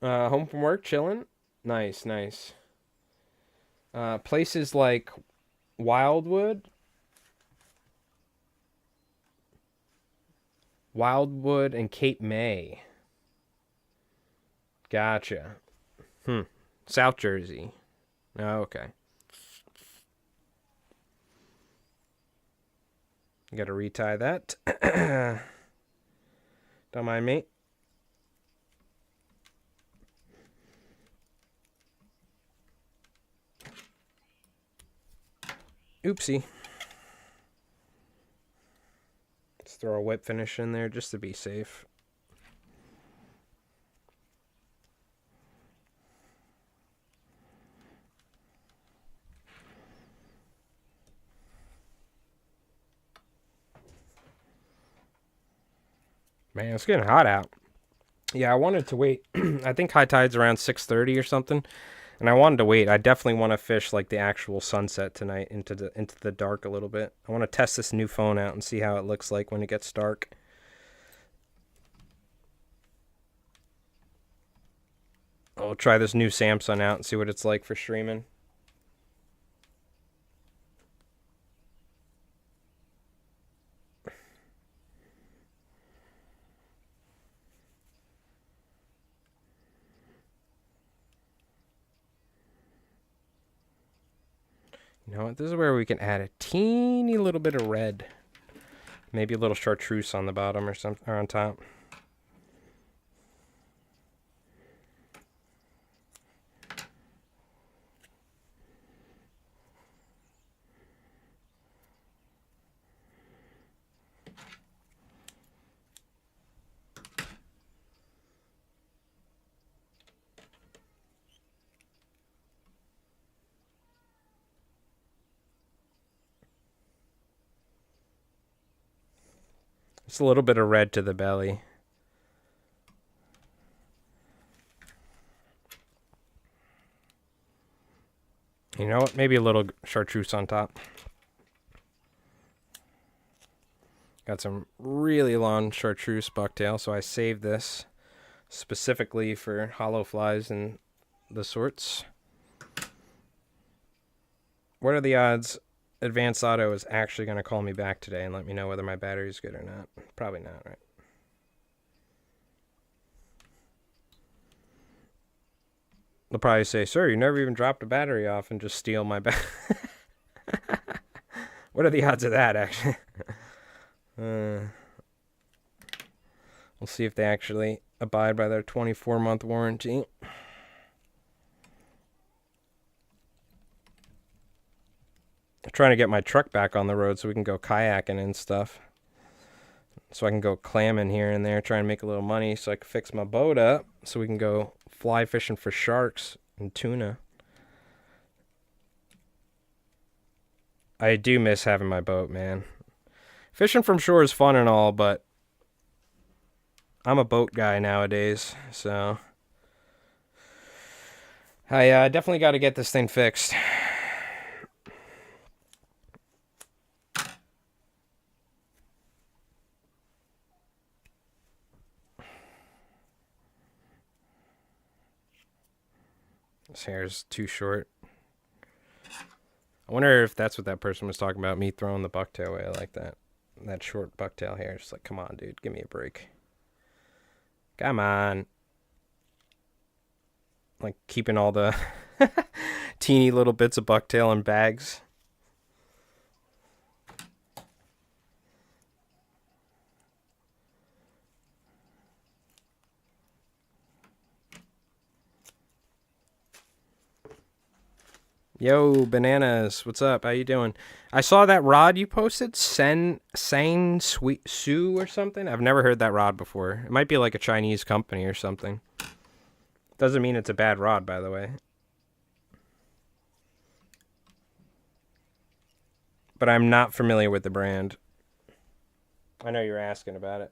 Home from work, chilling. Nice, nice. Places like Wildwood and Cape May. Gotcha. South Jersey. Oh, okay. You gotta retie that. Don't mind me. Oopsie. Let's throw a whip finish in there just to be safe. Man, it's getting hot out. Yeah, I wanted to wait. I think high tide's around 6:30 or something. And I wanted to wait. I definitely want to fish like the actual sunset tonight into the dark a little bit. I want to test this new phone out and see how it looks like when it gets dark. I'll try this new Samsung out and see what it's like for streaming. You know what? This is where we can add a teeny little bit of red. Maybe a little chartreuse on the bottom or something, or on top. Just a little bit of red to the belly. You know what? Maybe a little chartreuse on top. Got some really long chartreuse bucktail, so I saved this specifically for hollow flies and the sorts. What are the odds Advanced Auto is actually going to call me back today and let me know whether my battery's good or not? Probably not, right? They'll probably say, "Sir, you never even dropped a battery off," and just steal my battery. What are the odds of that, actually? We'll see if they actually abide by their 24-month warranty. I'm trying to get my truck back on the road so we can go kayaking and stuff. So I can go clamming here and there, try and make a little money so I can fix my boat up so we can go fly fishing for sharks and tuna. I do miss having my boat, man. Fishing from shore is fun and all, but I'm a boat guy nowadays, so I definitely got to get this thing fixed. This hair's too short. I wonder if that's what that person was talking about, me throwing the bucktail away like that. That short bucktail hair. It's like, come on, dude, give me a break. Come on. Like keeping all the teeny little bits of bucktail in bags. Yo, Bananas, what's up? How you doing? I saw that rod you posted, Sane Sweet Sue or something. I've never heard that rod before. It might be like a Chinese company or something. Doesn't mean it's a bad rod, by the way. But I'm not familiar with the brand. I know you're asking about it.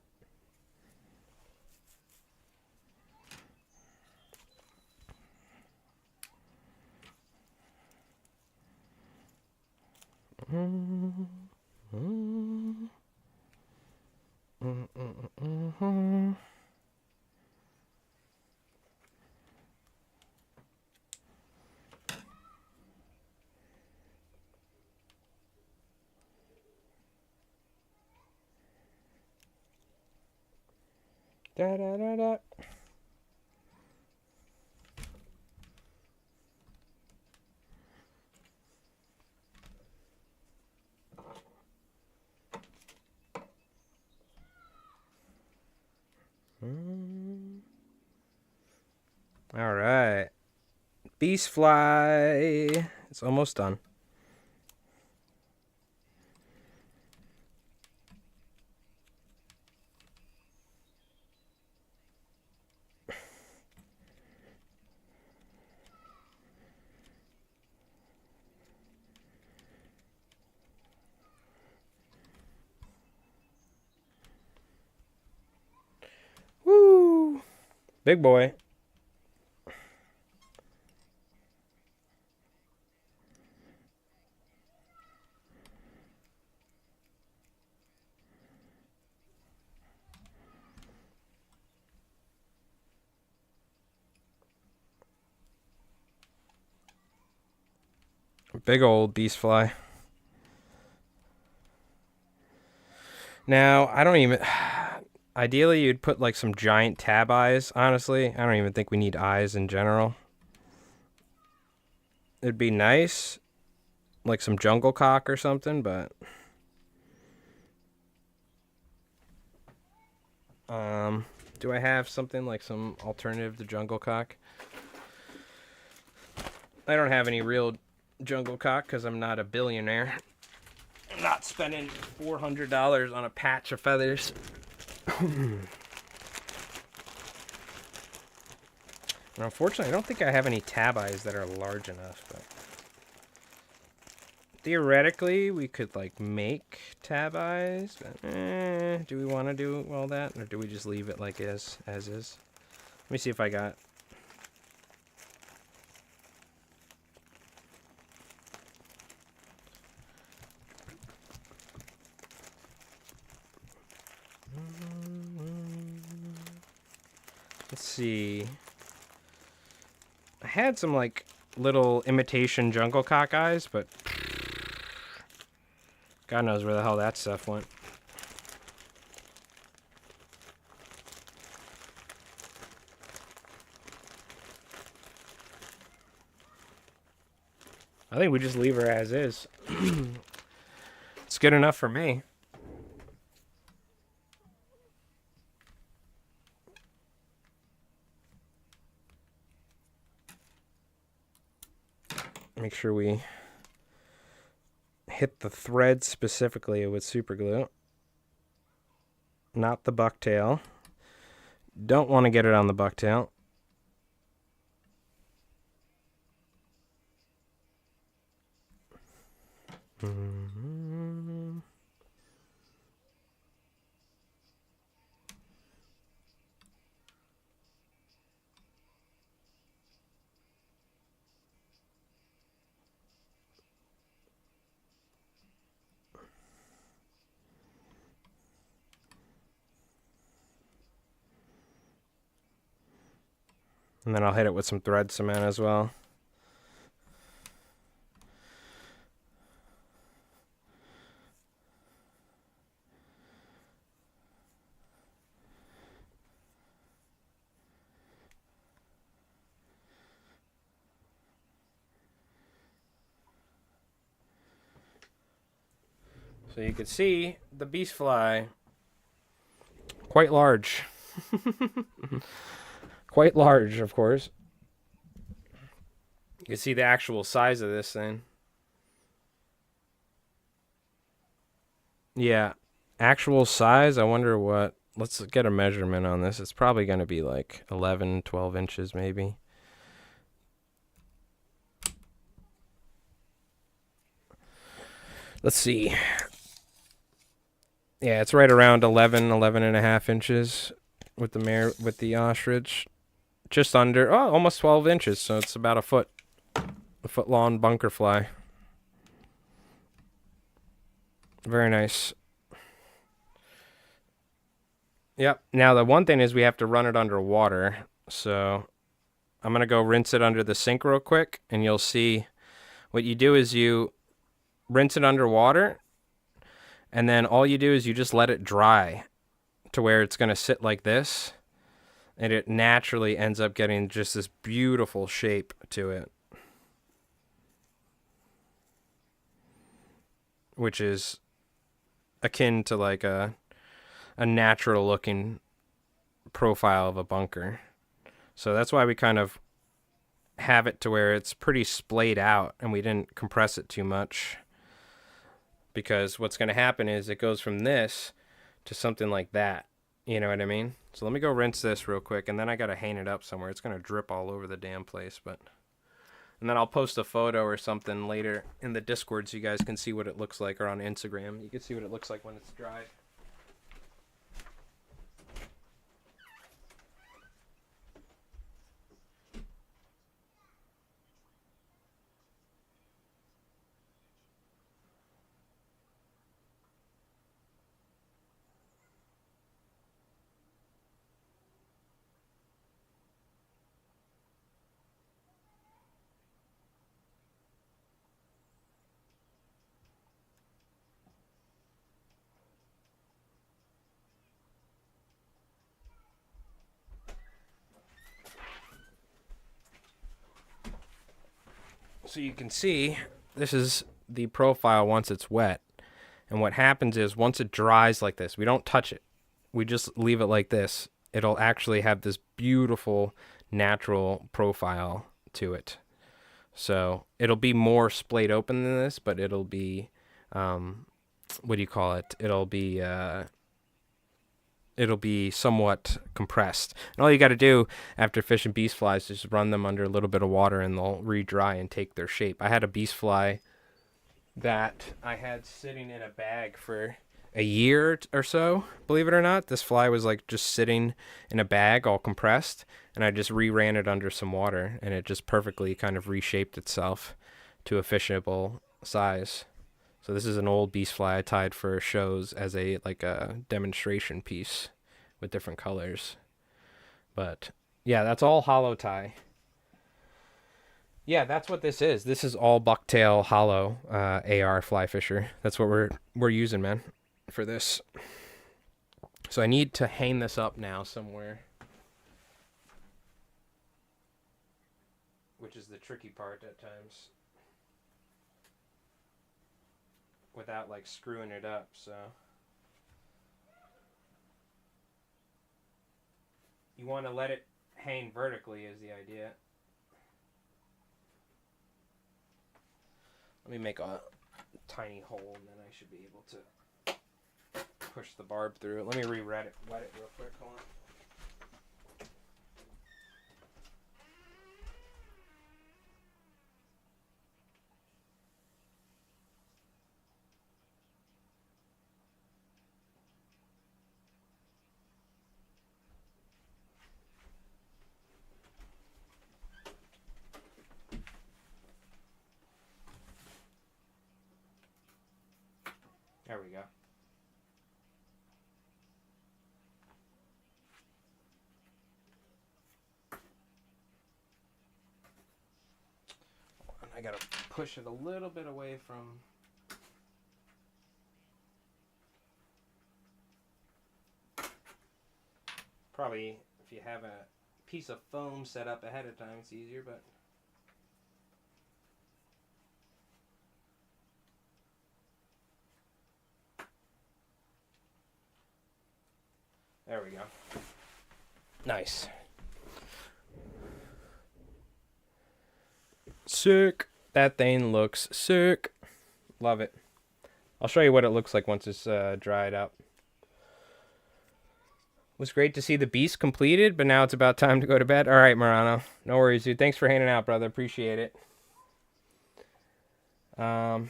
Da da da da. All right. Beast fly. It's almost done. Woo! Big boy. Big old beast fly. Now, I don't even... Ideally, you'd put like some giant tab eyes, honestly. I don't even think we need eyes in general. It'd be nice, like some jungle cock or something, but... do I have something like some alternative to jungle cock? I don't have any real jungle cock because I'm not a billionaire. I'm not spending $400 on a patch of feathers. And unfortunately, I don't think I have any tab eyes that are large enough, but theoretically, we could like make tab eyes, but do we want to do all that, or do we just leave it like as is? Let me see if I got... Let's see. I had some like little imitation jungle cock eyes, but God knows where the hell that stuff went. I think we just leave her as is. It's good enough for me. Make sure we hit the thread specifically with super glue, not the bucktail. Don't want to get it on the bucktail. And then I'll hit it with some thread cement as well. So you can see the beast fly, quite large. Quite large, of course. You can see the actual size of this thing. Yeah, actual size, I wonder what. Let's get a measurement on this. It's probably going to be like 11, 12 inches maybe. Let's see. Yeah, it's right around 11, 11 and a half inches with the ostrich. Just under, almost 12 inches, so it's about a foot long bunker fly. Very nice. Yep. Now the one thing is we have to run it under water. So I'm going to go rinse it under the sink real quick, and you'll see what you do is you rinse it under water, and then all you do is you just let it dry to where it's going to sit like this, and it naturally ends up getting just this beautiful shape to it, which is akin to like a natural looking profile of a bunker. So that's why we kind of have it to where it's pretty splayed out and we didn't compress it too much, because what's going to happen is it goes from this to something like that. You know what I mean? So let me go rinse this real quick, and then I got to hang it up somewhere. It's going to drip all over the damn place, and then I'll post a photo or something later in the Discord so you guys can see what it looks like, or on Instagram. You can see what it looks like when it's dry. So you can see this is the profile once it's wet. And what happens is once it dries like this, we don't touch it. We just leave it like this. It'll actually have this beautiful natural profile to it. So it'll be more splayed open than this, but it'll be, what do you call it? It'll be somewhat compressed. And all you got to do after fishing beast flies is just run them under a little bit of water, and they'll re-dry and take their shape. I had a beast fly that I had sitting in a bag for a year or so, believe it or not. This fly was like just sitting in a bag all compressed, and I just re-ran it under some water, and it just perfectly kind of reshaped itself to a fishable size. So this is an old beast fly I tied for shows as a demonstration piece with different colors. But yeah, that's all hollow tie. Yeah, that's what this is. This is all bucktail hollow AR fly fisher. That's what we're using, man, for this. So I need to hang this up now somewhere, which is the tricky part at times, without like screwing it up. So you want to let it hang vertically is the idea. Let me make a tiny hole, and then I should be able to push the barb through it. Let me wet it real quick. Hold on. There we go. I gotta push it a little bit away from. Probably if you have a piece of foam set up ahead of time, it's easier, but. There we go. Nice. sick. That thing looks sick. Love it. I'll show you what it looks like once it's dried up. It was great to see the beast completed, but now it's about time to go to bed. All right, Marano. No worries, dude. Thanks for hanging out, brother. Appreciate it. Let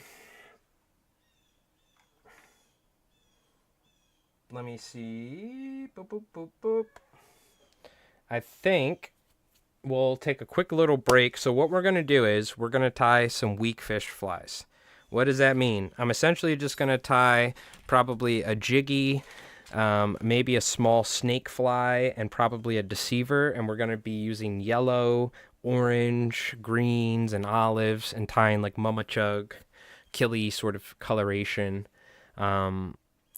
me see. Boop, boop, boop, boop. I think we'll take a quick little break. So what we're going to do is we're going to tie some weakfish flies. What does that mean? I'm essentially just going to tie probably a jiggy, maybe a small snake fly, and probably a deceiver. And we're going to be using yellow, orange, greens, and olives, and tying like mama chug, killy sort of coloration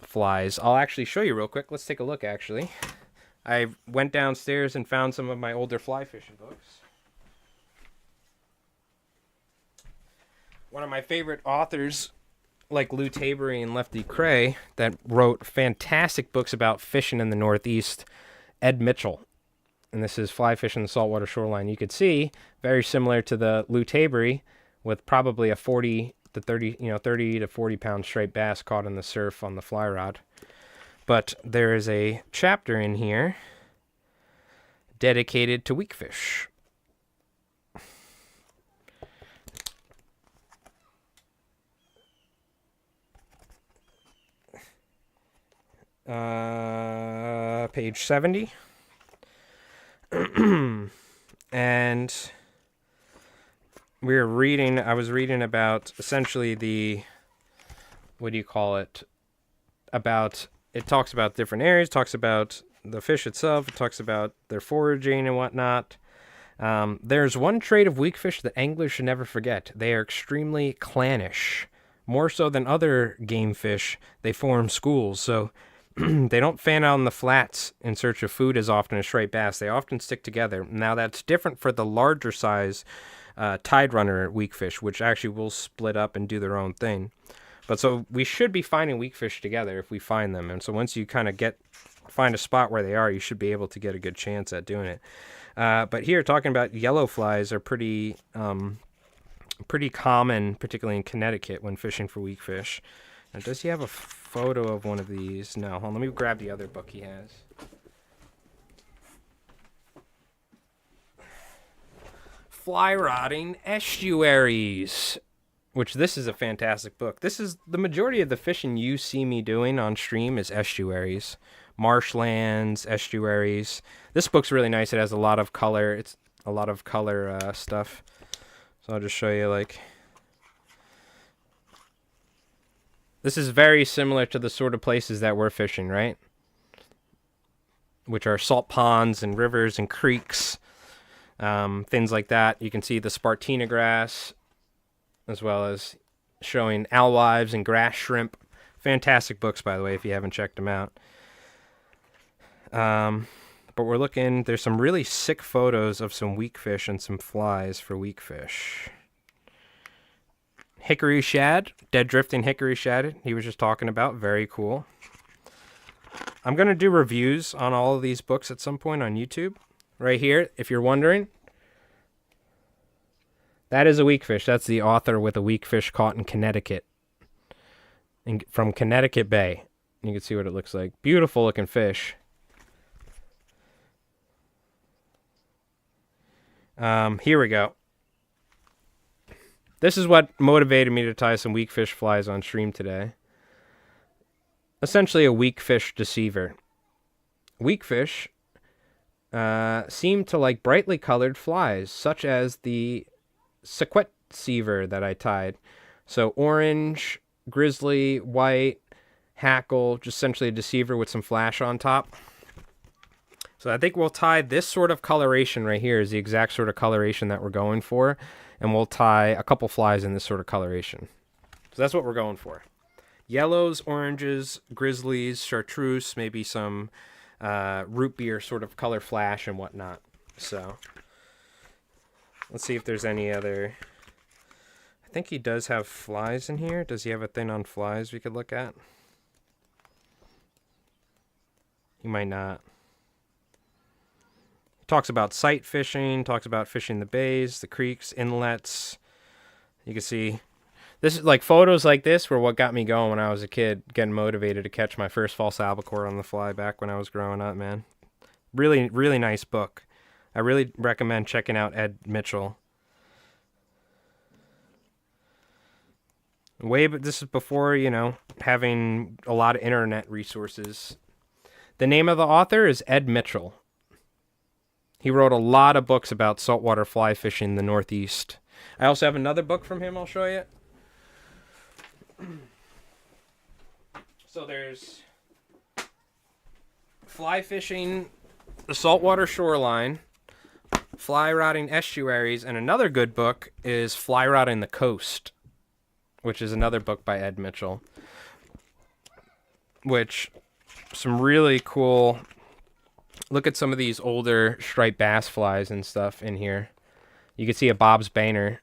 flies. I'll actually show you real quick. Let's take a look, actually. I went downstairs and found some of my older fly fishing books. One of my favorite authors, like Lou Tabery and Lefty Cray, that wrote fantastic books about fishing in the Northeast, Ed Mitchell. And this is Fly Fishing the Saltwater Shoreline. You could see, very similar to the Lou Tabery, with probably a 30 to 40 pound straight bass caught in the surf on the fly rod. But there is a chapter in here dedicated to weakfish. Page 70. And I was reading about essentially the, what do you call it? It talks about different areas, talks about the fish itself, it talks about their foraging and whatnot. There's one trait of weakfish that anglers should never forget. They are extremely clannish. More so than other game fish, they form schools. So they don't fan out on the flats in search of food as often as straight bass. They often stick together. Now that's different for the larger size tide runner weakfish, which actually will split up and do their own thing. But so we should be finding weakfish together if we find them. And so once you kind of find a spot where they are, you should be able to get a good chance at doing it. But here, talking about yellow flies are pretty common, particularly in Connecticut when fishing for weakfish. Now, does he have a photo of one of these? No. Hold on, let me grab the other book he has. Fly Rotting Estuaries, which this is a fantastic book. This is the majority of the fishing you see me doing on stream is estuaries, marshlands, estuaries. This book's really nice. It has a lot of color. It's a lot of color stuff. So I'll just show you, like, this is very similar to the sort of places that we're fishing, right? Which are salt ponds and rivers and creeks, things like that. You can see the Spartina grass, as well as showing alewives and grass shrimp. Fantastic books, by the way, if you haven't checked them out. But we're looking, there's some really sick photos of some weakfish and some flies for weakfish. Hickory shad, dead drifting hickory shad, he was just talking about. Very cool. I'm going to do reviews on all of these books at some point on YouTube. Right here, if you're wondering. That is a weakfish. That's the author with a weakfish caught in Connecticut. From Connecticut Bay. You can see what it looks like. Beautiful looking fish. Here we go. This is what motivated me to tie some weakfish flies on stream today. Essentially a weakfish deceiver. Weakfish seem to like brightly colored flies, such as the sequet deceiver that I tied. So orange, grizzly, white, hackle, just essentially a deceiver with some flash on top. So I think we'll tie this sort of coloration right here is the exact sort of coloration that we're going for. And we'll tie a couple flies in this sort of coloration. So that's what we're going for. Yellows, oranges, grizzlies, chartreuse, maybe some root beer sort of color flash and whatnot. So let's see if there's any other. I think he does have flies in here. Does he have a thing on flies we could look at? He might not. talks about sight fishing, talks about fishing the bays, the creeks, inlets. You can see this is like photos like this were what got me going when I was a kid, getting motivated to catch my first false albacore on the fly back when I was growing up, man. Really, really nice book. I really recommend checking out Ed Mitchell. This is before, you know, having a lot of internet resources. The name of the author is Ed Mitchell. He wrote a lot of books about saltwater fly fishing in the Northeast. I also have another book from him I'll show you. So there's Fly Fishing the Saltwater Shoreline, Fly Rotting Estuaries, and another good book is Fly Rotting the Coast, which is another book by Ed Mitchell. Which, some really cool... Look at some of these older striped bass flies and stuff in here. You can see a Bob's Bainer,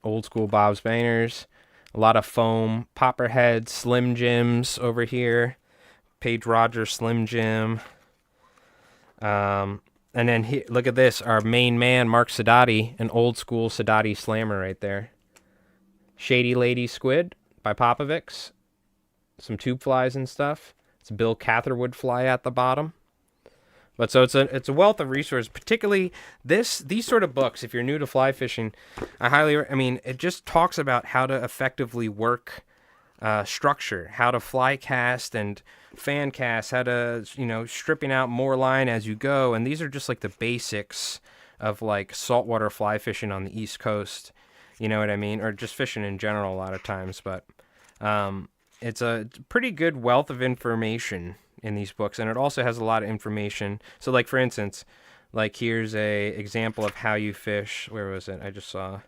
old school Bob's Bainers. A lot of foam, Popperhead, Slim Jims over here. Page Rogers Slim Jim. And then look at this, our main man, Mark Sadati, an old school Sadati slammer right there. Shady Lady Squid by Popovic's. Some tube flies and stuff. It's a Bill Catherwood fly at the bottom. But so it's a wealth of resources, particularly these sort of books. If you're new to fly fishing, it just talks about how to effectively work structure, how to fly cast and fan cast, how to, you know, stripping out more line as you go. And these are just like the basics of like saltwater fly fishing on the East Coast. You know what I mean? Or just fishing in general a lot of times. But it's a pretty good wealth of information in these books, and it also has a lot of information. So like, for instance, like here's a example of how you fish. Where was it? I just saw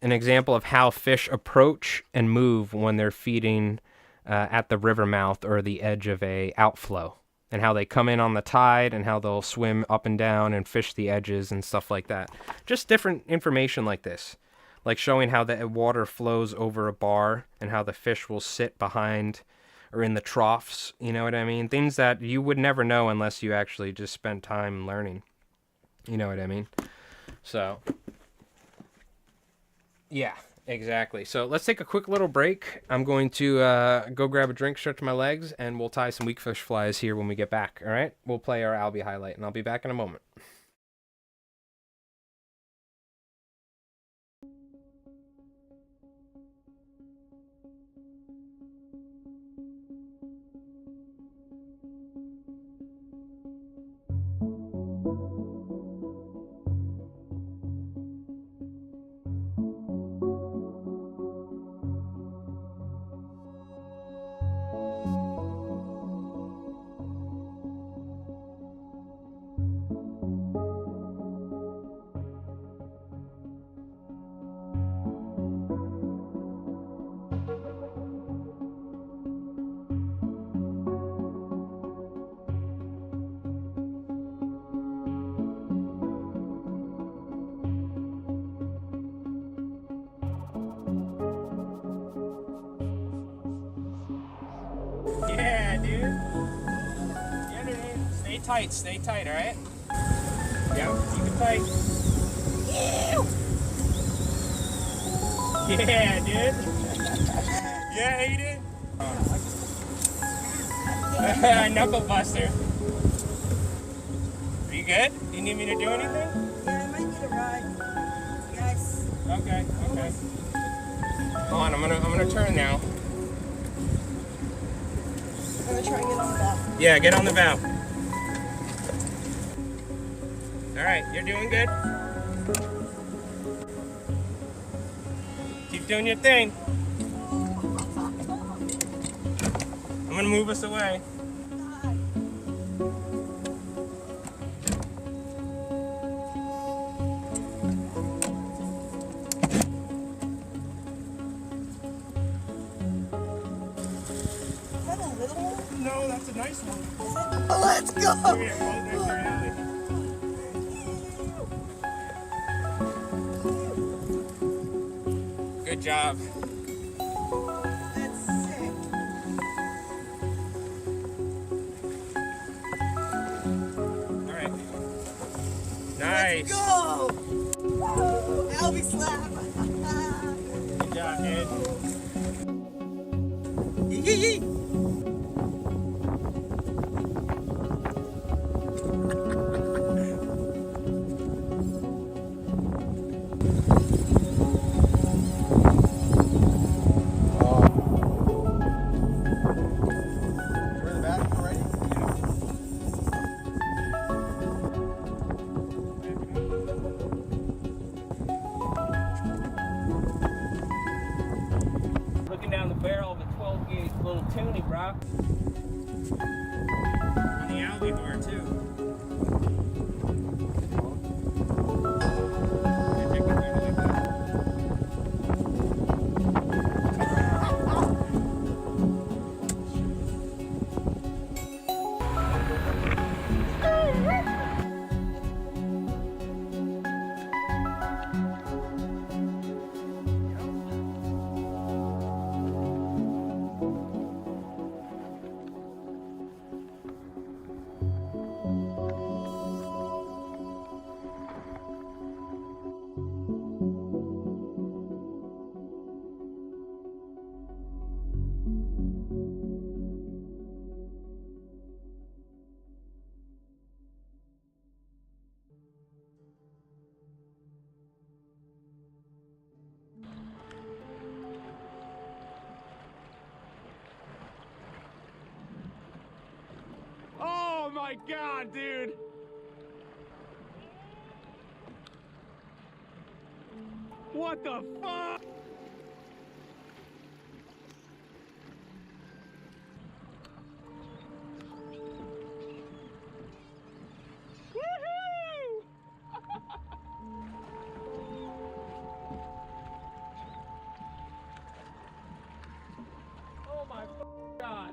an example of how fish approach and move when they're feeding at the river mouth or the edge of a outflow, and how they come in on the tide and how they'll swim up and down and fish the edges and stuff like that. Just different information like this, like showing how the water flows over a bar and how the fish will sit behind or in the troughs, you know what I mean? Things that you would never know unless you actually just spent time learning. You know what I mean? So, yeah, exactly. So let's take a quick little break. I'm going to go grab a drink, stretch my legs, and we'll tie some Weakfish flies here when we get back, all right? We'll play our Albie highlight, and I'll be back in a moment. Yeah, dude. Yeah, dude. Stay tight, all right? Yeah, keep it tight. Yeah, dude. Yeah, Aiden. Knuckle buster. Are you good? Do you need me to do anything? Yeah, I might need a ride. Yes. Okay. Hold on, I'm gonna turn now. I'm gonna try and get on the bow. Yeah, get on the bow. All right, you're doing good. Keep doing your thing. I'm gonna move us away. Is that a little one? No, that's a nice one. Oh, let's go! Come here, hold next to your alley. Good job. That's sick. All right. Nice. Go! Woo! Albie slap! Good job, dude. Yee yee! Looking down the barrel of a 12 gauge little toonie, bro. On the albacore too. Oh my god, dude! What the fuck? Woohoo! Oh my god.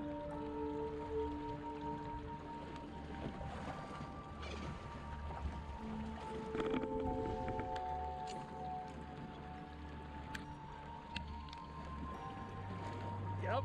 Yep.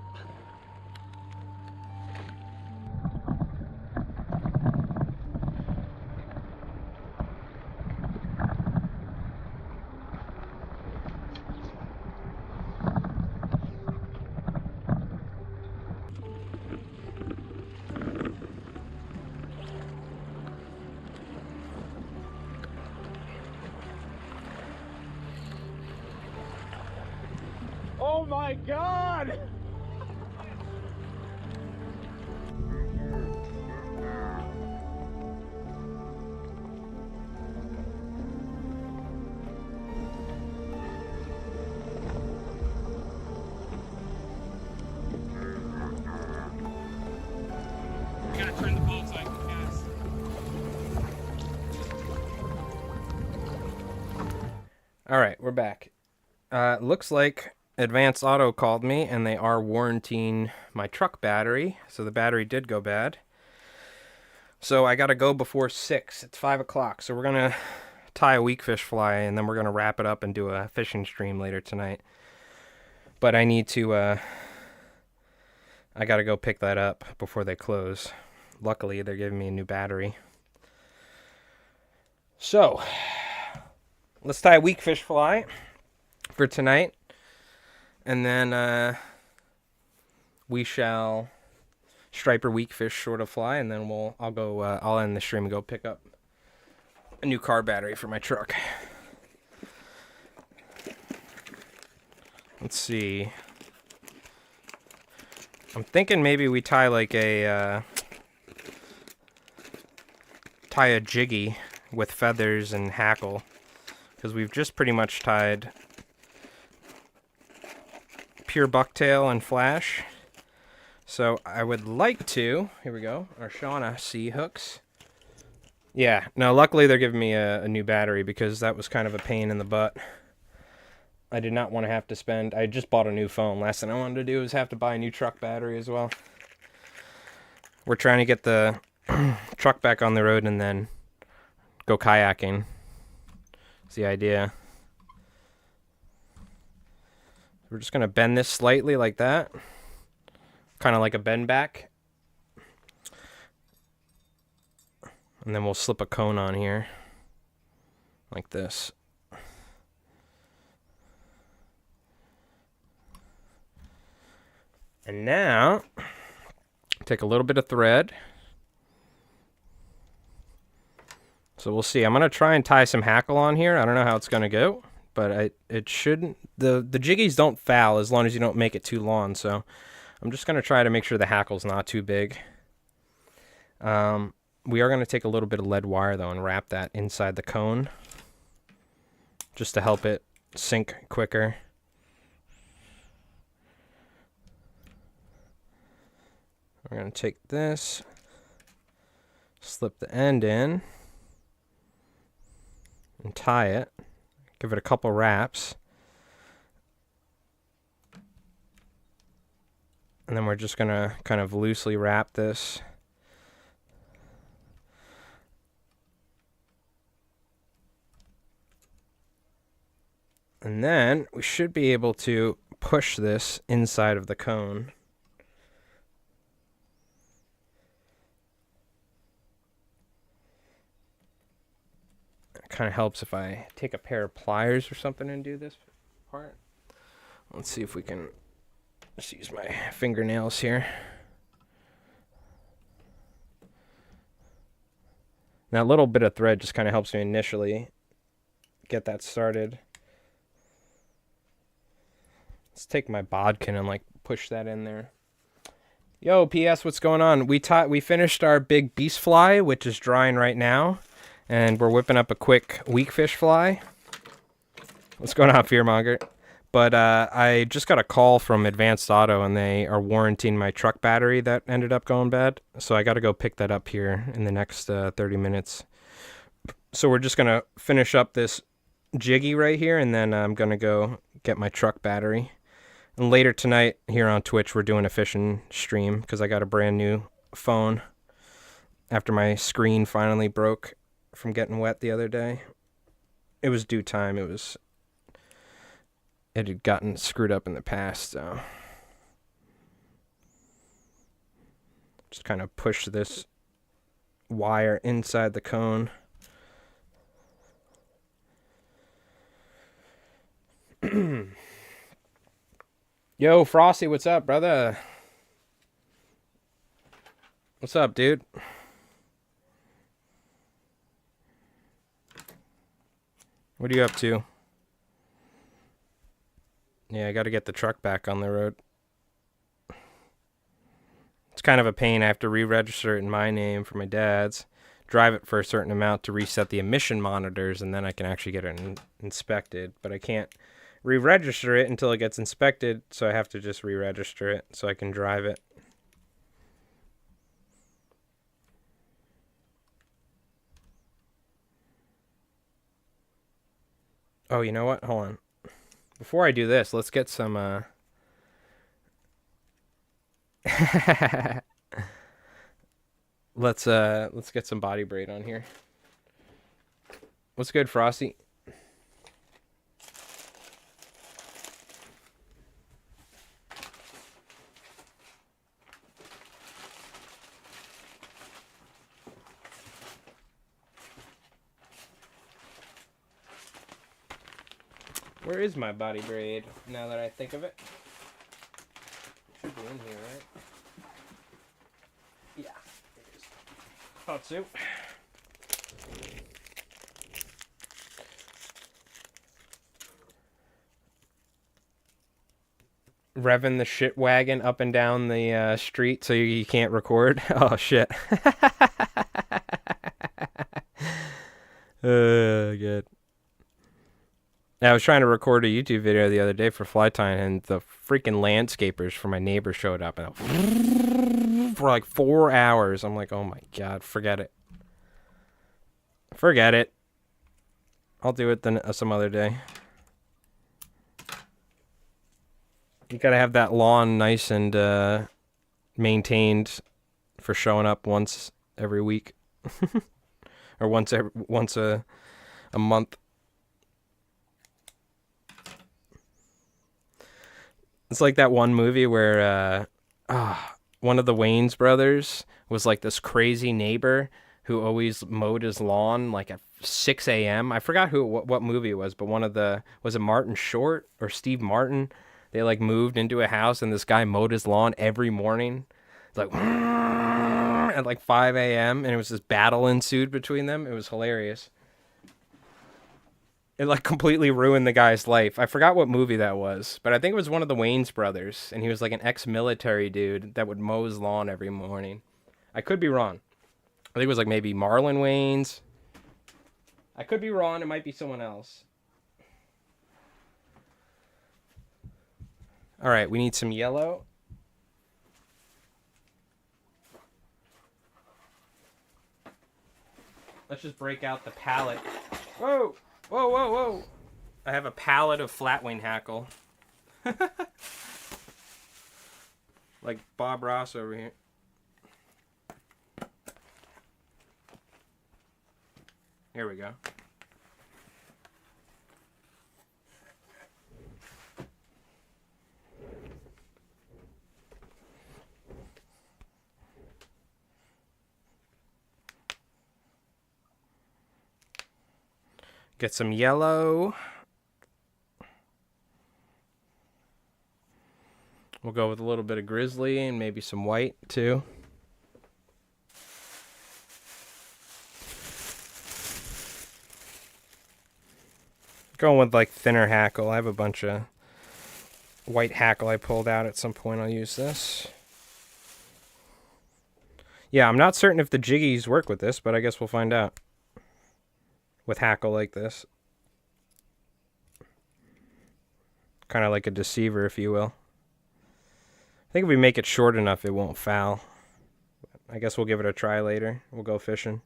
Oh my god! I gotta turn the boat so I can cast. All right, we're back. Looks like Advanced Auto called me, and they are warranting my truck battery. So the battery did go bad. So I gotta go before 6. It's 5 o'clock. So we're gonna tie a weakfish fly, and then we're gonna wrap it up and do a fishing stream later tonight. But I need to, I gotta go pick that up before they close. Luckily, they're giving me a new battery. So, let's tie a weakfish fly for tonight. And then we shall striper weakfish sort of fly, and then I'll end the stream and go pick up a new car battery for my truck. Let's see. I'm thinking maybe we tie like a jiggy with feathers and hackle, because we've just pretty much tied pure bucktail and flash. So I would like to, here we go, our Shauna C hooks. Yeah, no, luckily they're giving me a new battery, because that was kind of a pain in the butt. I did not want to have to spend, I just bought a new phone. Last thing I wanted to do is have to buy a new truck battery as well. We're trying to get the truck back on the road and then go kayaking. That's the idea. We're just going to bend this slightly like that. Kind of like a bend back. And then we'll slip a cone on here. like this. And now, take a little bit of thread. So we'll see. I'm going to try and tie some hackle on here. I don't know how it's going to go, but it shouldn't. The jiggies don't foul as long as you don't make it too long. So I'm just going to try to make sure the hackle's not too big. We are going to take a little bit of lead wire, though, and wrap that inside the cone just to help it sink quicker. We're going to take this, slip the end in, and tie it. Give it a couple wraps. And then we're just going to kind of loosely wrap this. And then we should be able to push this inside of the cone. It kind of helps if I take a pair of pliers or something and do this part. Let's see if we can just use my fingernails here. Now a little bit of thread just kind of helps me initially get that started. Let's take my bodkin and like push that in there. Yo, PS, what's going on? We finished our big beast fly, which is drying right now. And we're whipping up a quick weakfish fly. What's going on, Fearmonger? But I just got a call from Advanced Auto, and they are warranting my truck battery that ended up going bad. So I got to go pick that up here in the next 30 minutes. So we're just going to finish up this jiggy right here, and then I'm going to go get my truck battery. And later tonight here on Twitch, we're doing a fishing stream because I got a brand new phone after my screen finally broke from getting wet the other day. It was due time. It had gotten screwed up in the past, so just kind of push this wire inside the cone. Yo, Frosty, what's up, brother? What's up, dude? What are you up to? Yeah, I got to get the truck back on the road. It's kind of a pain. I have to re-register it in my name for my dad's, drive it for a certain amount to reset the emission monitors, and then I can actually get it inspected. But I can't re-register it until it gets inspected, so I have to just re-register it so I can drive it. Oh, you know what? Hold on. Before I do this, let's get some let's get some body braid on here. What's good, Frosty? Where is my body braid, now that I think of it? Should be in here, right? Yeah, it is. Thought so. Revving the shit wagon up and down the street so you can't record. Oh, shit. Good. I was trying to record a YouTube video the other day for fly tying, and the freaking landscapers for my neighbor showed up and for like 4 hours. I'm like, oh my god, forget it. Forget it. I'll do it then some other day. You gotta have that lawn nice and maintained for showing up once every week, or once a month. It's like that one movie where one of the Wayans brothers was like this crazy neighbor who always mowed his lawn like at 6 a.m. I forgot what movie it was, but was it Martin Short or Steve Martin? They like moved into a house and this guy mowed his lawn every morning. It's like at like 5 a.m. and it was this battle ensued between them. It was hilarious. It like completely ruined the guy's life. I forgot what movie that was, but I think it was one of the Wayans brothers, and he was like an ex-military dude that would mow his lawn every morning. I could be wrong. I think it was like maybe Marlon Wayans. I could be wrong. It might be someone else. All right, we need some yellow. Let's just break out the palette. Whoa, whoa, whoa, whoa. I have a palette of flatwing hackle. Like Bob Ross over here. Here we go. Get some yellow. We'll go with a little bit of grizzly and maybe some white too. Going with like thinner hackle. I have a bunch of white hackle I pulled out at some point. I'll use this. Yeah, I'm not certain if the jiggies work with this, but I guess we'll find out. With hackle like this. Kind of like a deceiver, if you will. I think if we make it short enough, it won't foul. I guess we'll give it a try later. We'll go fishing.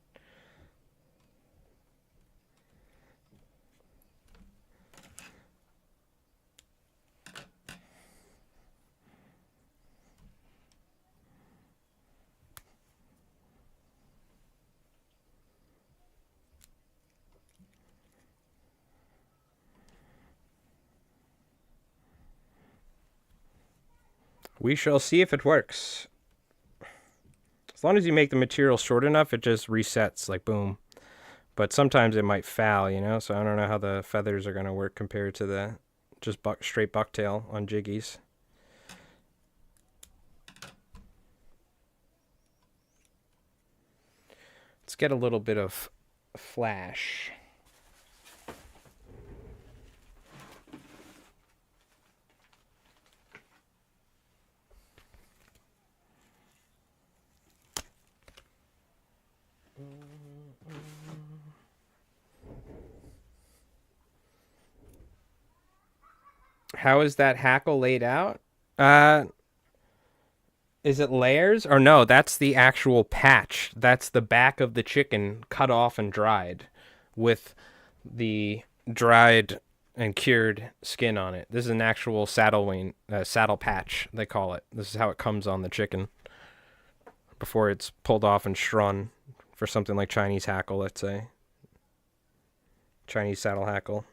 We shall see if it works. As long as you make the material short enough, it just resets, like boom. But sometimes it might foul, you know? So I don't know how the feathers are going to work compared to the just straight bucktail on jiggies. Let's get a little bit of flash. How is that hackle laid out? Is it layers? Or no, that's the actual patch. That's the back of the chicken cut off and dried with the dried and cured skin on it. This is an actual saddle patch, they call it. This is how it comes on the chicken before it's pulled off and strun for something like Chinese hackle, let's say. Chinese saddle hackle.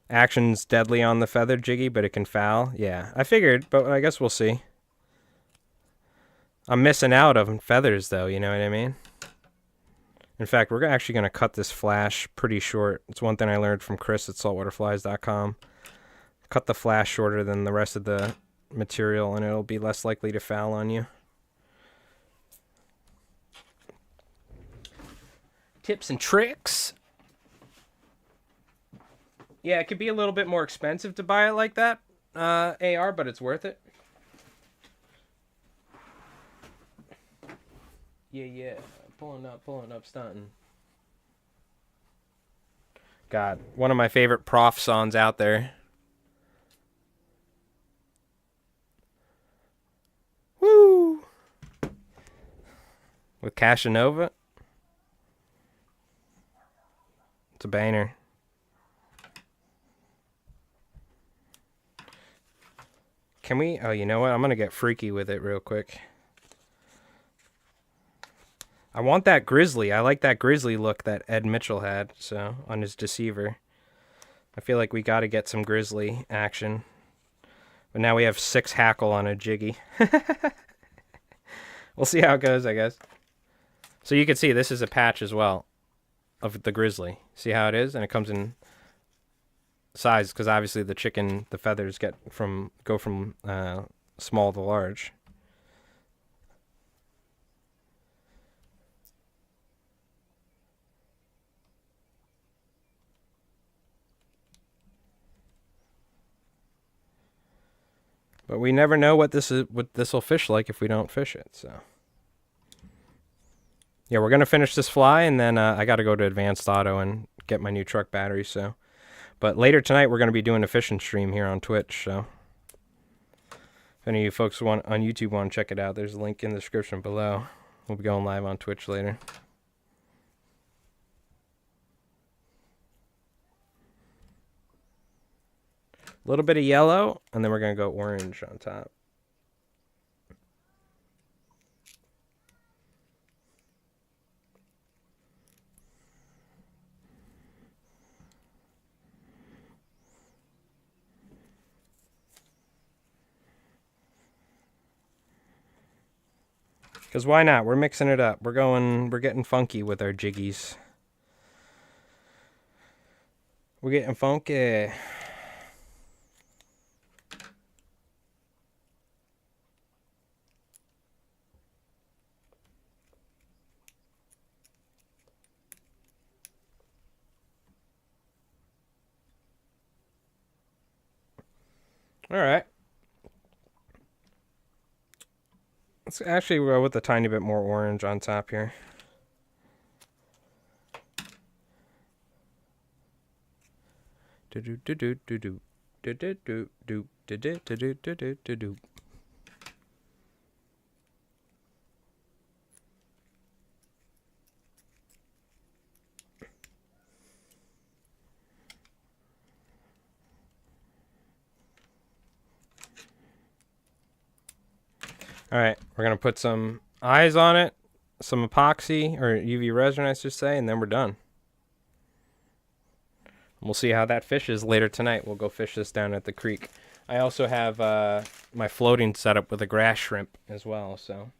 Action's deadly on the feathered jiggy, but it can foul. Yeah, I figured, but I guess we'll see. I'm missing out on feathers, though, you know what I mean? In fact, we're actually going to cut this flash pretty short. It's one thing I learned from Chris at saltwaterflies.com. Cut the flash shorter than the rest of the material, and it'll be less likely to foul on you. Tips and tricks. Yeah, it could be a little bit more expensive to buy it like that, AR, but it's worth it. Yeah. Pulling up, stunting. God, one of my favorite prof songs out there. Woo! With Casanova. It's a banger. Can we? Oh, you know what? I'm going to get freaky with it real quick. I want that grizzly. I like that grizzly look that Ed Mitchell had, so, on his deceiver. I feel like we got to get some grizzly action. But now we have 6 hackle on a jiggy. We'll see how it goes, I guess. So you can see this is a patch as well of the grizzly. See how it is? And it comes in size because obviously the chicken, the feathers go from small to large. But we never know what this will fish like if we don't fish it. So yeah, we're gonna finish this fly, and then I got to go to Advanced Auto and get my new truck battery. So, but later tonight we're gonna be doing a fishing stream here on Twitch. So if any of you folks on YouTube want to check it out, there's a link in the description below. We'll be going live on Twitch later. A little bit of yellow, and then we're going to go orange on top. Because why not? We're mixing it up. We're getting funky with our jiggies. We're getting funky. All right. Let's actually go with a tiny bit more orange on top here. All right, we're going to put some eyes on it, some epoxy, or UV resin, I should say, and then we're done. We'll see how that fishes later tonight. We'll go fish this down at the creek. I also have my floating set up with a grass shrimp as well, so.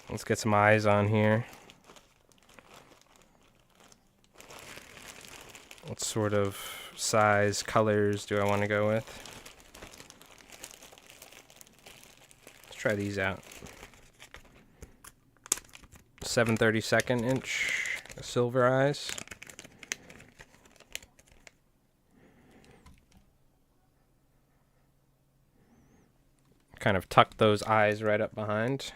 Let's get some eyes on here. What sort of size, colors do I want to go with? Let's try these out. 7/32 inch silver eyes. Kind of tuck those eyes right up behind.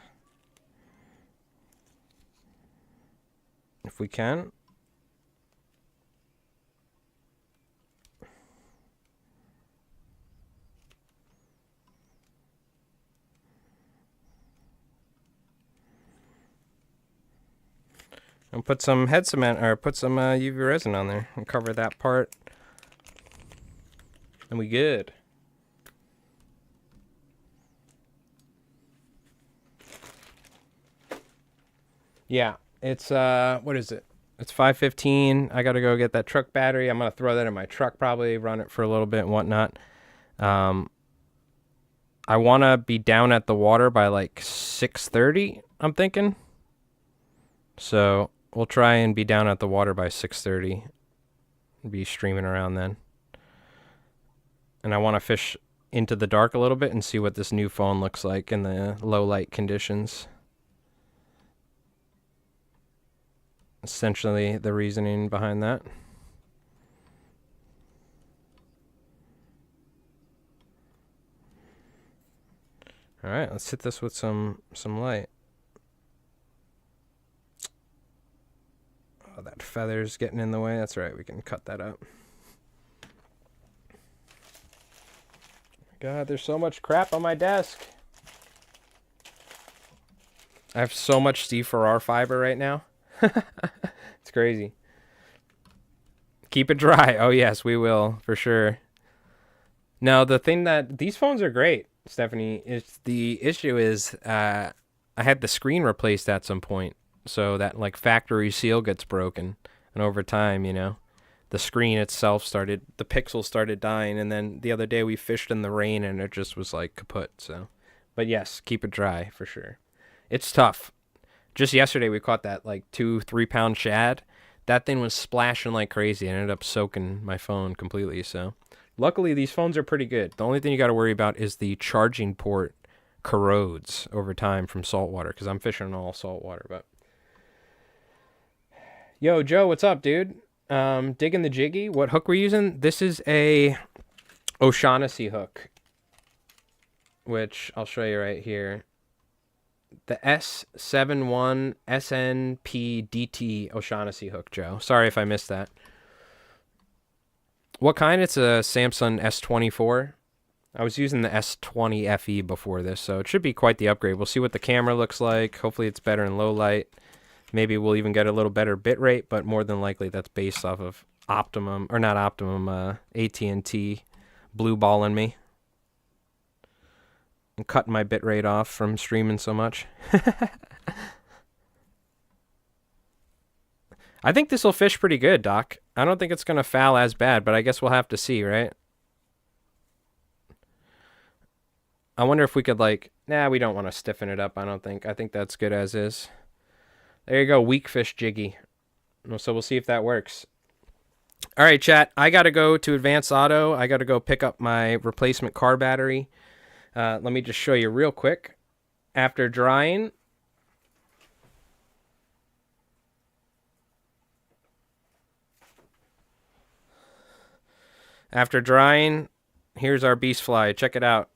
If we can. And put some head cement, or put some UV resin on there and cover that part. And we good. Yeah, it's what is it? It's 5:15. I gotta go get that truck battery. I'm gonna throw that in my truck, probably run it for a little bit and whatnot. I wanna be down at the water by like 6:30. I'm thinking. So we'll try and be down at the water by 6:30. Be streaming around then. And I want to fish into the dark a little bit and see what this new phone looks like in the low light conditions. Essentially the reasoning behind that. All right, let's hit this with some light. Oh, that feather's getting in the way. That's right, we can cut that up. God, there's so much crap on my desk. I have so much Steve Farrar fiber right now. It's crazy. Keep it dry. Oh, yes, we will, for sure. No, the thing that... These phones are great, Stephanie. The issue is I had the screen replaced at some point. So that, like, factory seal gets broken. And over time, you know, the screen itself started... The pixels started dying. And then the other day we fished in the rain and it just was, like, kaput. So, but yes, keep it dry, for sure. It's tough. Just yesterday we caught that, like, 2-3 pound shad. That thing was splashing like crazy. I ended up soaking my phone completely. So luckily these phones are pretty good. The only thing you got to worry about is the charging port corrodes over time from saltwater, because I'm fishing all saltwater. But yo, Joe, what's up, dude? Digging the jiggy. What hook we're using? This is a O'Shaughnessy hook, which I'll show you right here. The S71 SNPDT O'Shaughnessy hook, Joe. Sorry if I missed that. What kind? It's a Samsung S24. I was using the S20 FE before this, so it should be quite the upgrade. We'll see what the camera looks like. Hopefully it's better in low light. Maybe we'll even get a little better bit rate, but more than likely that's based off of Optimum, or not Optimum, AT&T blue balling me. I'm cutting my bit rate off from streaming so much. I think this will fish pretty good, Doc. I don't think it's going to foul as bad, but I guess we'll have to see, right? I wonder if we could, like... Nah, we don't want to stiffen it up, I don't think. I think that's good as is. There you go, Weakfish jiggy. So we'll see if that works. All right, chat. I got to go to Advanced Auto. I got to go pick up my replacement car battery. Let me just show you real quick. After drying, here's our beast fly. Check it out.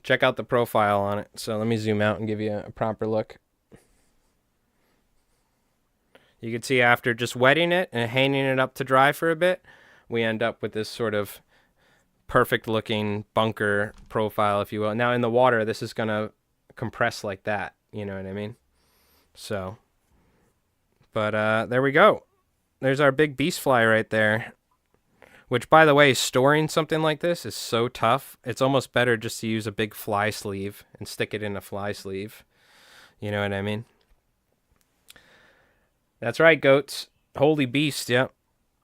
Check out the profile on it. So let me zoom out and give you a proper look. You can see after just wetting it and hanging it up to dry for a bit, we end up with this sort of perfect looking bunker profile, if you will. Now in the water, this is going to compress like that. You know what I mean? So, but there we go. There's our big beast fly right there. Which, by the way, storing something like this is so tough. It's almost better just to use a big fly sleeve and stick it in a fly sleeve. You know what I mean? That's right, goats. Holy beast, yep.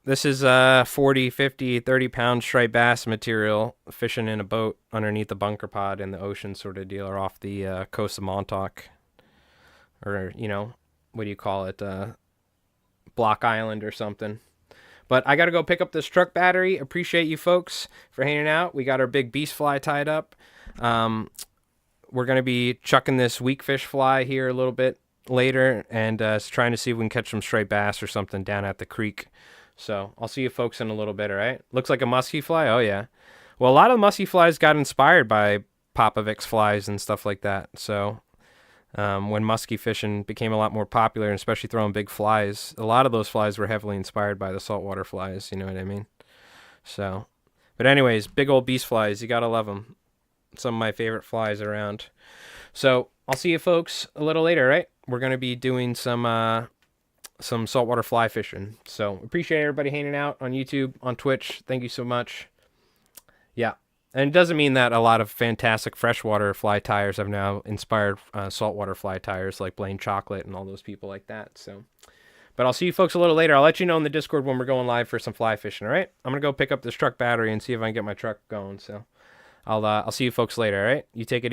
This is 40, 50, 30-pound striped bass material fishing in a boat underneath a bunker pod in the ocean sort of deal, or off the coast of Montauk. Or, you know, what do you call it? Block Island or something. But I got to go pick up this truck battery. Appreciate you folks for hanging out. We got our big beast fly tied up. We're going to be chucking this weakfish fly here a little bit later, and trying to see if we can catch some striped bass or something down at the creek. So I'll see you folks in a little bit, all right? Looks like a musky fly. Oh, yeah. Well, a lot of the musky flies got inspired by Popovic's flies and stuff like that. So when musky fishing became a lot more popular, and especially throwing big flies, a lot of those flies were heavily inspired by the saltwater flies. You know what I mean? So, but anyways, big old beast flies. You got to love them. Some of my favorite flies around. So I'll see you folks a little later, right? We're going to be doing some saltwater fly fishing. So appreciate everybody hanging out on YouTube, on Twitch. Thank you so much. Yeah. And it doesn't mean that a lot of fantastic freshwater fly tires have now inspired saltwater fly tires like Blaine Chocolate and all those people like that. So, but I'll see you folks a little later. I'll let you know in the Discord when we're going live for some fly fishing, all right? I'm going to go pick up this truck battery and see if I can get my truck going. So I'll see you folks later, all right? You take it easy.